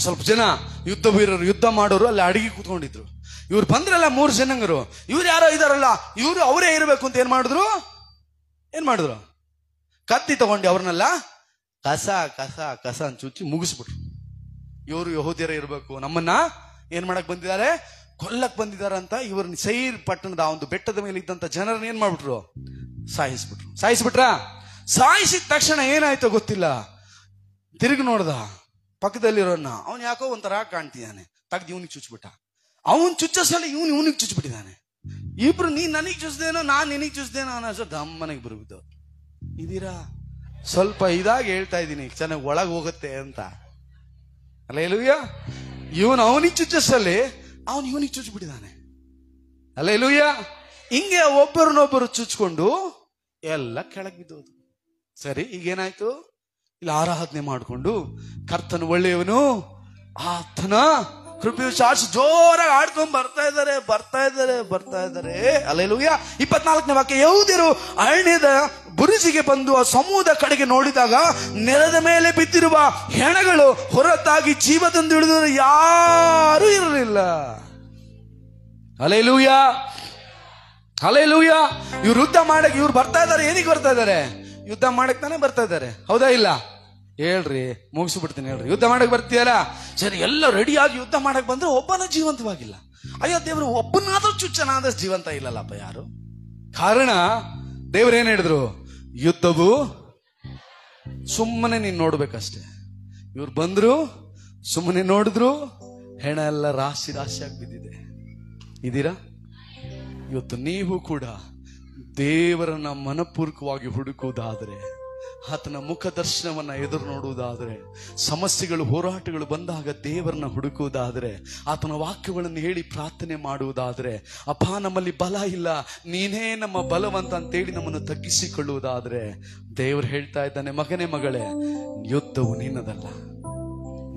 ಸ್ವಲ್ಪ ಜನ ಯುದ್ಧ ವೀರರು, ಯುದ್ಧ ಮಾಡೋರು ಅಲ್ಲಿ ಅಡಿಗೆ ಕೂತ್ಕೊಂಡಿದ್ರು. ಇವ್ರು ಬಂದ್ರಲ್ಲ 3 ಜನಾಂಗರು, ಇವ್ರು ಯಾರೋ ಇದಾರಲ್ಲ, ಇವ್ರು ಅವರೇ ಇರಬೇಕು ಅಂತ ಏನ್ ಮಾಡಿದ್ರು? ಕತ್ತಿ ತಗೊಂಡು ಅವ್ರನ್ನೆಲ್ಲ ಕಸ ಕಸ ಕಸ ಅಂತ ಚುಚ್ಚಿ ಮುಗಿಸ್ಬಿಟ್ರು. ಇವರು ಯಹೂದ್ಯರೇ ಇರಬೇಕು, ನಮ್ಮನ್ನ ಏನ್ ಮಾಡಕ್ ಬಂದಿದ್ದಾರೆ? ಕೊಲ್ಲಕ್ ಬಂದಿದ್ದಾರೆ ಅಂತ ಇವ್ರನ್ನ ಸೈರ್ ಪಟ್ಟಣದ ಆ ಒಂದು ಬೆಟ್ಟದ ಮೇಲೆ ಇದ್ದಂತ ಜನರನ್ನ ಏನ್ ಮಾಡ್ಬಿಟ್ರು? ಸಾಯಿಸ್ಬಿಟ್ರ. ಸಾಯಿಸಿದ ತಕ್ಷಣ ಏನಾಯ್ತೋ ಗೊತ್ತಿಲ್ಲ, ತಿರುಗಿ ನೋಡ್ದ ಪಕ್ಕದಲ್ಲಿರೋನ್ನ, ಅವನ್ ಯಾಕೋ ಒಂಥರ ಕಾಣ್ತಿದ್ದಾನೆ, ತೆಗ್ದು ಇವನಿಗೆ ಚುಚ್ಬಿಟ್ಟ. ಅವನ್ ಚುಚ್ಚಸಲಿ ಇವನಿಗೆ ಚುಚ್ಬಿಟ್ಟಿದ್ದಾನೆ. ಇಬ್ರು ನೀನ್ ನನಗ್ ಚುಚ್ದೇನೋ, ನಾನ್ ನಿನಗ್ ಚುಚ್ದೇನೋ ಅನ್ನೋ ದಮ್ಮನೆಗೆ ಬರುವುದು. ಇದೀರಾ? ಸ್ವಲ್ಪ ಇದಾಗಿ ಹೇಳ್ತಾ ಇದ್ದೀನಿ, ಚೆನ್ನಾಗಿ ಒಳಗೆ ಹೋಗುತ್ತೆ ಅಂತ. ಹಲ್ಲೆಲೂಯಾ. ಇವನು ಅವನಿಗೆ ಚುಚ್ಚಸಲ್ಲಿ ಅವನು ಇವನಿಗೆ ಚುಚ್ಚಿಬಿಟ್ಟಿದ್ದಾನೆ. ಹಲ್ಲೆಲೂಯಾ. ಹಿಂಗೆ ಒಬ್ಬರನ್ನೊಬ್ಬರು ಚುಚ್ಕೊಂಡು ಎಲ್ಲ ಕೆಳಗೆ ಬಿದ್ದೋದು. ಸರಿ, ಈಗೇನಾಯ್ತು? ಇಲ್ಲಿ ಆರಾಧನೆ ಮಾಡಿಕೊಂಡು ಕರ್ತನು ಒಳ್ಳೆಯವನು, ಆತನ ಕೃಪೆಯು ಚಾಚಿ ಜೋರಾಗಿ ಆಡ್ಕೊಂಡ್ ಬರ್ತಾ ಇದ್ದಾರೆ. ಹಲ್ಲೆಲೂಯಾ. 24ನೇ ವಾಕ್ಯ. ಯಹೂದ್ಯರು ಅರಣ್ಯದ ಬುರುಜಿಗೆ ಬಂದು ಆ ಸಮೂಹದ ಕಡೆಗೆ ನೋಡಿದಾಗ ನೆಲದ ಮೇಲೆ ಬಿದ್ದಿರುವ ಹೆಣಗಳು ಹೊರತಾಗಿ ಜೀವದಿಂದ ಹಿಡಿದು ಯಾರೂ ಇರಲಿಲ್ಲ. ಹಲ್ಲೆಲೂಯಾ. ಇವ್ರು ಯುದ್ಧ ಮಾಡಕ್ಕೆ ಇವ್ರು ಬರ್ತಾ ಇದ್ದಾರೆ. ಏನಿಗೆ ಬರ್ತಾ ಇದ್ದಾರೆ? ಯುದ್ಧ ಮಾಡಕ್ ತಾನೇ ಬರ್ತಾ ಇದ್ದಾರೆ, ಹೌದಾ ಇಲ್ಲ? ಹೇಳ್ರಿ, ಮುಗಿಸ್ಬಿಡ್ತೀನಿ ಹೇಳ್ರಿ. ಯುದ್ಧ ಮಾಡಕ್ ಬರ್ತೀಯಲ್ಲ, ಸರಿ, ಎಲ್ಲ ರೆಡಿಯಾಗಿ ಯುದ್ಧ ಮಾಡಕ್ ಬಂದ್ರೆ ಒಬ್ಬನ ಜೀವಂತವಾಗಿಲ್ಲ. ಅಯ್ಯೋ ದೇವ್ರು, ಒಬ್ಬನಾದ್ರೂ ಚುಚ್ಚನಾದಷ್ಟು ಜೀವಂತ ಇಲ್ಲಲ್ಲಪ್ಪ ಯಾರು. ಕಾರಣ ದೇವ್ರೇನ್ ಹೇಳಿದ್ರು? ಯುದ್ಧವು ಸುಮ್ಮನೆ ನೀನ್ ನೋಡ್ಬೇಕಷ್ಟೆ. ಇವ್ರು ಬಂದ್ರು, ಸುಮ್ಮನೆ ನೋಡಿದ್ರು, ಹೆಣ ಎಲ್ಲ ರಾಶಿ ರಾಶಿಯಾಗಿ ಬಿದ್ದಿದೆ. ಇದೀರಾ? ಇವತ್ತು ನೀವು ಕೂಡ ದೇವರನ್ನ ಮನಪೂರ್ವಕವಾಗಿ ಹುಡುಕುವುದಾದ್ರೆ, ಆತನ ಮುಖ ದರ್ಶನವನ್ನ ಎದುರು ನೋಡುವುದಾದ್ರೆ, ಸಮಸ್ಯೆಗಳು ಹೋರಾಟಗಳು ಬಂದಾಗ ದೇವರನ್ನ ಹುಡುಕುವುದಾದ್ರೆ, ಆತನ ವಾಕ್ಯಗಳನ್ನು ಹೇಳಿ ಪ್ರಾರ್ಥನೆ ಮಾಡುವುದಾದ್ರೆ, ಅಪ್ಪ ನಮ್ಮಲ್ಲಿ ಬಲ ಇಲ್ಲ, ನೀನೇ ನಮ್ಮ ಬಲವಂತ ಅಂತೇಳಿ ನಮ್ಮನ್ನು ತಗ್ಗಿಸಿಕೊಳ್ಳುವುದಾದ್ರೆ, ದೇವರು ಹೇಳ್ತಾ ಇದ್ದಾನೆ, ಮಗನೇ ಮಗಳೇ, ಯುದ್ಧವು ನಿನ್ನದಲ್ಲ,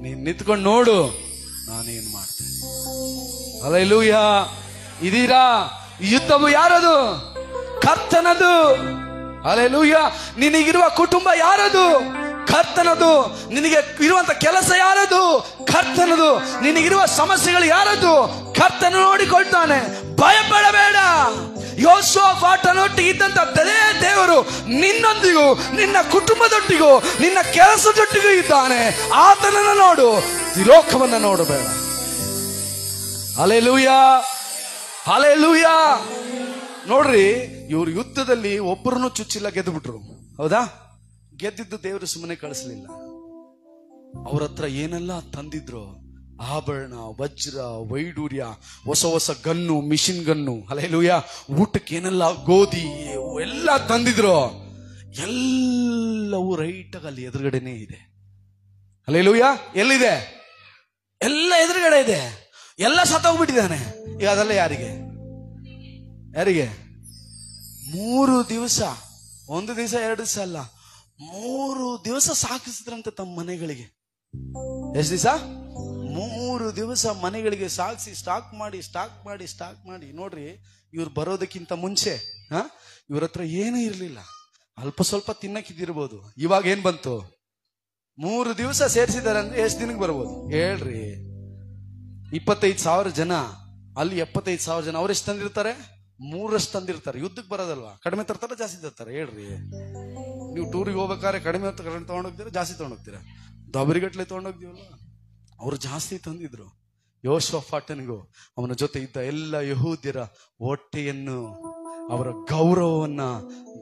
ನೀನ್ ನಿಂತ್ಕೊಂಡು ನೋಡು, ನಾನೇನ್ ಮಾಡ್ತೇನೆ. ಹಲ್ಲೆಲೂಯಾ. ಇದೀರಾ? ಯುದ್ಧವು ಯಾರದು? ಕರ್ತನದು. ಹಲ್ಲೆಲೂಯಾ. ನಿನಗಿರುವ ಕುಟುಂಬ ಯಾರದು? ಕರ್ತನದು. ನಿನಗೆ ಇರುವಂತ ಕೆಲಸ ಯಾರದು? ಕರ್ತನದು. ನಿನಗಿರುವ ಸಮಸ್ಯೆಗಳು ಯಾರದು? ಕರ್ತನ ನೋಡಿಕೊಳ್ತಾನೆ. ಭಯಪಡಬೇಡ. ಯೋಷಾಫಾಟನೊಟ್ಟಿಗೆ ಇದ್ದಂತೇ ದೇವರು ನಿನ್ನೊಂದಿಗೂ, ನಿನ್ನ ಕುಟುಂಬದೊಟ್ಟಿಗೂ, ನಿನ್ನ ಕೆಲಸದೊಟ್ಟಿಗೂ ಇದ್ದಾನೆ. ಆತನನ್ನು ನೋಡು, ಲೋಕವನ್ನ ನೋಡಬೇಡ. ಹಲ್ಲೆಲೂಯಾ. ನೋಡ್ರಿ, ಇವ್ರು ಯುದ್ಧದಲ್ಲಿ ಒಬ್ಬರನ್ನು ಚುಚ್ಚಿಲ್ಲ, ಗೆದ್ದು ಬಿಟ್ರು. ಹೌದಾ? ಗೆದ್ದಿದ್ದು ದೇವರು ಸುಮ್ಮನೆ ಕಳಿಸ್ಲಿಲ್ಲ. ಅವ್ರ ಹತ್ರ ಏನೆಲ್ಲ ತಂದಿದ್ರು, ಆಭರಣ, ವಜ್ರ, ವೈಡೂರ್ಯ, ಹೊಸ ಗನ್ನು, ಮಿಷಿನ್ ಗನ್ನು, ಹಲ್ಲೆಲೂಯಾ, ಊಟಕ್ಕೆ ಏನೆಲ್ಲ ಗೋಧಿ ಎಲ್ಲ ತಂದಿದ್ರು, ಎಲ್ಲವೂ ರೈಟಾಗಿ ಅಲ್ಲಿ ಎದುರುಗಡೆನೆ ಇದೆ. ಹಲ್ಲೆಲೂಯಾ. ಎಲ್ಲಿದೆ? ಎಲ್ಲ ಎದುರುಗಡೆ ಇದೆ. ಎಲ್ಲ ಸತ್ತೋಗ್ಬಿಟ್ಟಿದ್ದಾನೆ. ಈಗ ಅದೆಲ್ಲ ಯಾರಿಗೆ 3 ದಿವಸ, 1 ದಿವಸ 2 ದಿವಸ ಅಲ್ಲ, 3 ದಿವಸ ಸಾಗಿಸಿದ್ರಂತೆ ತಮ್ಮ ಮನೆಗಳಿಗೆ. ಎಷ್ಟು ದಿವಸ? 3 ದಿವಸ ಮನೆಗಳಿಗೆ ಸಾಗಿಸಿ ಸ್ಟಾಕ್ ಮಾಡಿ. ನೋಡ್ರಿ, ಇವ್ರು ಬರೋದಕ್ಕಿಂತ ಮುಂಚೆ ಇವ್ರ ಹತ್ರ ಏನೂ ಇರ್ಲಿಲ್ಲ, ಅಲ್ಪ ಸ್ವಲ್ಪ ತಿನ್ನಕ್ಕಿದ್ದಿರ್ಬೋದು. ಇವಾಗ ಏನ್ ಬಂತು? 3 ದಿವಸ ಸೇರಿಸಿದಾರೆ ಅಂದ್ರೆ ಎಷ್ಟು ದಿನಕ್ಕೆ ಬರ್ಬೋದು ಹೇಳ್ರಿ? 25,000 ಜನ, ಅಲ್ಲಿ 75,000 ಜನ. ಅವ್ರೆಷ್ಟು ತಂದಿರ್ತಾರೆ? 3ರಷ್ಟು ತಂದಿರ್ತಾರೆ. ಯುದ್ಧಕ್ಕೆ ಬರೋದಲ್ವಾ? ಕಡಿಮೆ ತರ್ತಾರ, ಜಾಸ್ತಿ ತರ್ತಾರೆ ಹೇಳ್ರಿ? ನೀವು ಟೂರಿಗೆ ಹೋಗ್ಬೇಕಾದ್ರೆ ಕಡಿಮೆ ತಗೊಂಡೋಗ್ತೀರಾ, ಜಾಸ್ತಿ ತಗೊಂಡೋಗ್ತೀರಾ? ದಬರಿಗಟ್ಲೆ ತಗೊಂಡೋಗ್ತೀವಲ್ಲ. ಅವ್ರು ಜಾಸ್ತಿ ತಂದಿದ್ರು. ಯೋಷಾಫಾಟನಿಗೂ ಅವನ ಜೊತೆ ಇದ್ದ ಎಲ್ಲ ಯಹೂದ್ಯರ ಹೊಟ್ಟೆಯನ್ನು ಅವರ ಗೌರವವನ್ನ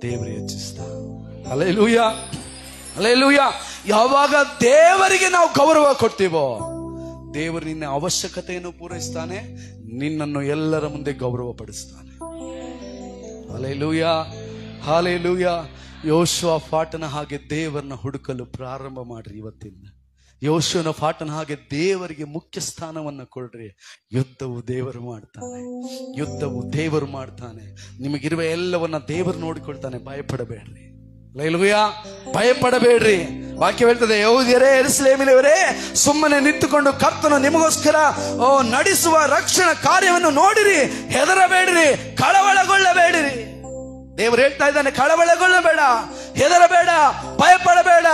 ದೇವರು ಹೆಚ್ಚಿಸ್ತಾ. Hallelujah, hallelujah. ಯಾವಾಗ ದೇವರಿಗೆ ನಾವು ಗೌರವ ಕೊಡ್ತೀವೋ ದೇವರು ನಿನ್ನ ಅವಶ್ಯಕತೆಯನ್ನು ಪೂರೈಸ್ತಾನೆ, ನಿನ್ನನ್ನು ಎಲ್ಲರ ಮುಂದೆ ಗೌರವ ಪಡಿಸ್ತಾನೆ. Hallelujah, hallelujah. ಯೋಶುವ ಪಾಠನ ಹಾಗೆ ದೇವರನ್ನ ಹುಡುಕಲು ಪ್ರಾರಂಭ ಮಾಡ್ರಿ. ಇವತ್ತಿಂದ ಯೋಶುವನ ಪಾಠನ ಹಾಗೆ ದೇವರಿಗೆ ಮುಖ್ಯ ಸ್ಥಾನವನ್ನ ಕೊಡ್ರಿ. ಯುದ್ಧವು ದೇವರು ಮಾಡ್ತಾನೆ, ಯುದ್ಧವು ದೇವರು ಮಾಡ್ತಾನೆ. ನಿಮಗಿರುವ ಎಲ್ಲವನ್ನ ದೇವರು ನೋಡಿಕೊಳ್ತಾನೆ. ಭಯಪಡಬೇಡ್ರಿ. ಹಲ್ಲೆಲೂಯಾ, ಭಯಪಡಬೇಡ್ರಿ. ವಾಕ್ಯ ಹೇಳ್ತದೆ, ಯೆಹೂದ್ಯರೇ, ಯೆರೂಸಲೇಮಿನವರೇ, ಸುಮ್ಮನೆ ನಿಂತುಕೊಂಡು ಕರ್ತನು ನಿಮಗೋಸ್ಕರ ನಡೆಸುವ ರಕ್ಷಣಾ ಕಾರ್ಯವನ್ನು ನೋಡಿರಿ, ಹೆದರಬೇಡ್ರಿ, ಕಳವಳಗೊಳ್ಳಬೇಡಿರಿ. ದೇವರು ಹೇಳ್ತಾ ಇದ್ದಾನೆ, ಕಳವಳಗೊಳ್ಳಬೇಡ, ಹೆದರಬೇಡ, ಭಯಪಡಬೇಡ,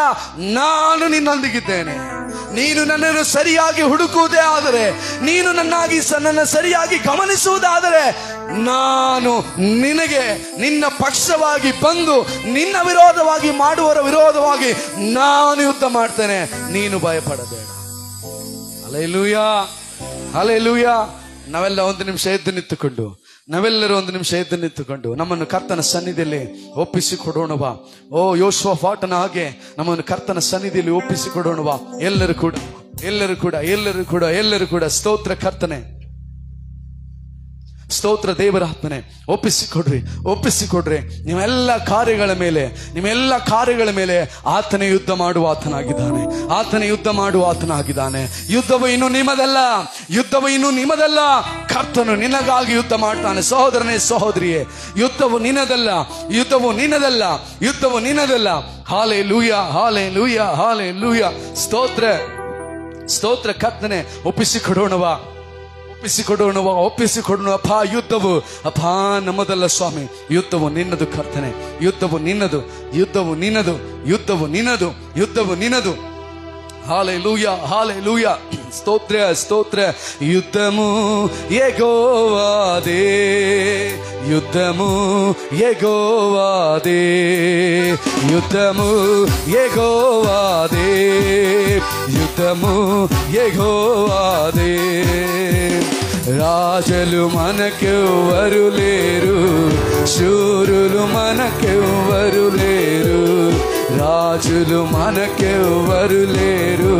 ನಾನು ನಿನ್ನೊಂದಿಗಿದ್ದೇನೆ. ನೀನು ನನ್ನನ್ನು ಸರಿಯಾಗಿ ಹುಡುಕುವುದೇ ಆದರೆ, ನೀನು ನನ್ನನ್ನು ಸರಿಯಾಗಿ ಗಮನಿಸುವುದಾದರೆ, ನಾನು ನಿನಗೆ ನಿನ್ನ ಪಕ್ಷವಾಗಿ ಬಂದು ನಿನ್ನ ವಿರೋಧವಾಗಿ ಮಾಡುವವರ ವಿರೋಧವಾಗಿ ನಾನು ಯುದ್ಧ ಮಾಡ್ತೇನೆ. ನೀನು ಭಯಪಡಬೇಡ. Hallelujah, hallelujah. ನಾವೆಲ್ಲರೂ ಒಂದು ನಿಮಿಷ ಎದ್ದು ನಿಂತುಕೊಂಡು ನಮ್ಮನ್ನು ಕರ್ತನ ಸನ್ನಿಧಿಯಲ್ಲಿ ಒಪ್ಪಿಸಿಕೊಡೋಣವಾ. ಯೋಶುವ ಪಾಠನ ಹಾಗೆ ನಮ್ಮನ್ನು ಕರ್ತನ ಸನ್ನಿಧಿಯಲ್ಲಿ ಒಪ್ಪಿಸಿಕೊಡೋಣವಾ. ಎಲ್ಲರೂ ಕೂಡ ಸ್ತೋತ್ರ ಕರ್ತನೆ, ಸ್ತೋತ್ರ ದೇವರ ಆತ್ಮನೆ, ಒಪ್ಪಿಸಿಕೊಡ್ರಿ. ನಿಮ್ಮೆಲ್ಲ ಕಾರ್ಯಗಳ ಮೇಲೆ ಆತನೇ ಯುದ್ಧ ಮಾಡುವ ಆತನಾಗಿದ್ದಾನೆ. ಯುದ್ಧವು ಇನ್ನು ನಿಮ್ಮದಲ್ಲ, ಕರ್ತನು ನಿನಗಾಗಿ ಯುದ್ಧ ಮಾಡ್ತಾನೆ. ಸಹೋದರನೇ, ಸಹೋದರಿಯೇ, ಯುದ್ಧವು ನಿನ್ನದಲ್ಲ. Hallelujah, hallelujah, hallelujah. ಸ್ತೋತ್ರ ಕರ್ತನೆ, ಒಪ್ಪಿಸಿಕೊಡೋಣವಾ. ಅಪ್ಪ, ಯುದ್ಧವು ನಮ್ಮದಲ್ಲ ಸ್ವಾಮಿ, ಯುದ್ಧವು ನಿನ್ನದು ಕರ್ತನೆ. ಯುದ್ಧವು ನಿನ್ನದು. హల్లెలూయా హల్లెలూయా స్తోత్ర యుద్ధము యెహోవాదే యుద్ధము యెహోవాదే యుద్ధము యెహోవాదే యుద్ధము యెహోవాదే రాజులు మనకెవ్వరు లేరు శూరులు మనకెవ్వరు లేరు రాజులు మనకెవ్వరు లేరు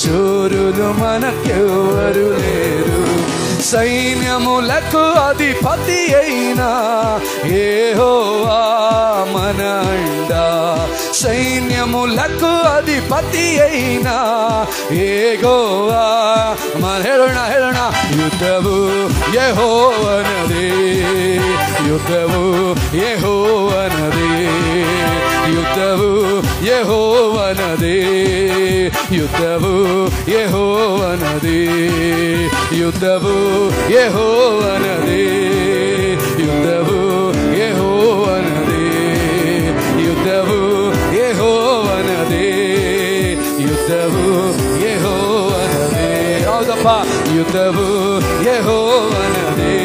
శూరులు మనకెవ్వరు లేరు సైన్యములకు అధిపతి అయిన యెహోవా మన అండ సైన్యములకు అధిపతి అయిన యెహోవా మన ಹೇಳೋಣ ಯುದ್ಧವು ಯೆಹೋವನದೇ ಯುದ್ಧವು ಯೆಹೋವನದೇ ಯುದ್ಧವು ಯೆಹೋವನದೇ ಯುದ್ಧವು ಯೆಹೋವನದೇ ಯುದ್ಧವು ಯೆಹೋವನದೇ ಯುದ್ಧವು ಯೆಹೋವನದೇ ಯುದ್ಧವು ಯೆಹೋವನದೇ ಯುದ್ಧವು ಯೆಹೋವನದೇ ಹೌದಪ್ಪ ಯುದ್ಧವು ಯೆಹೋವನದೇ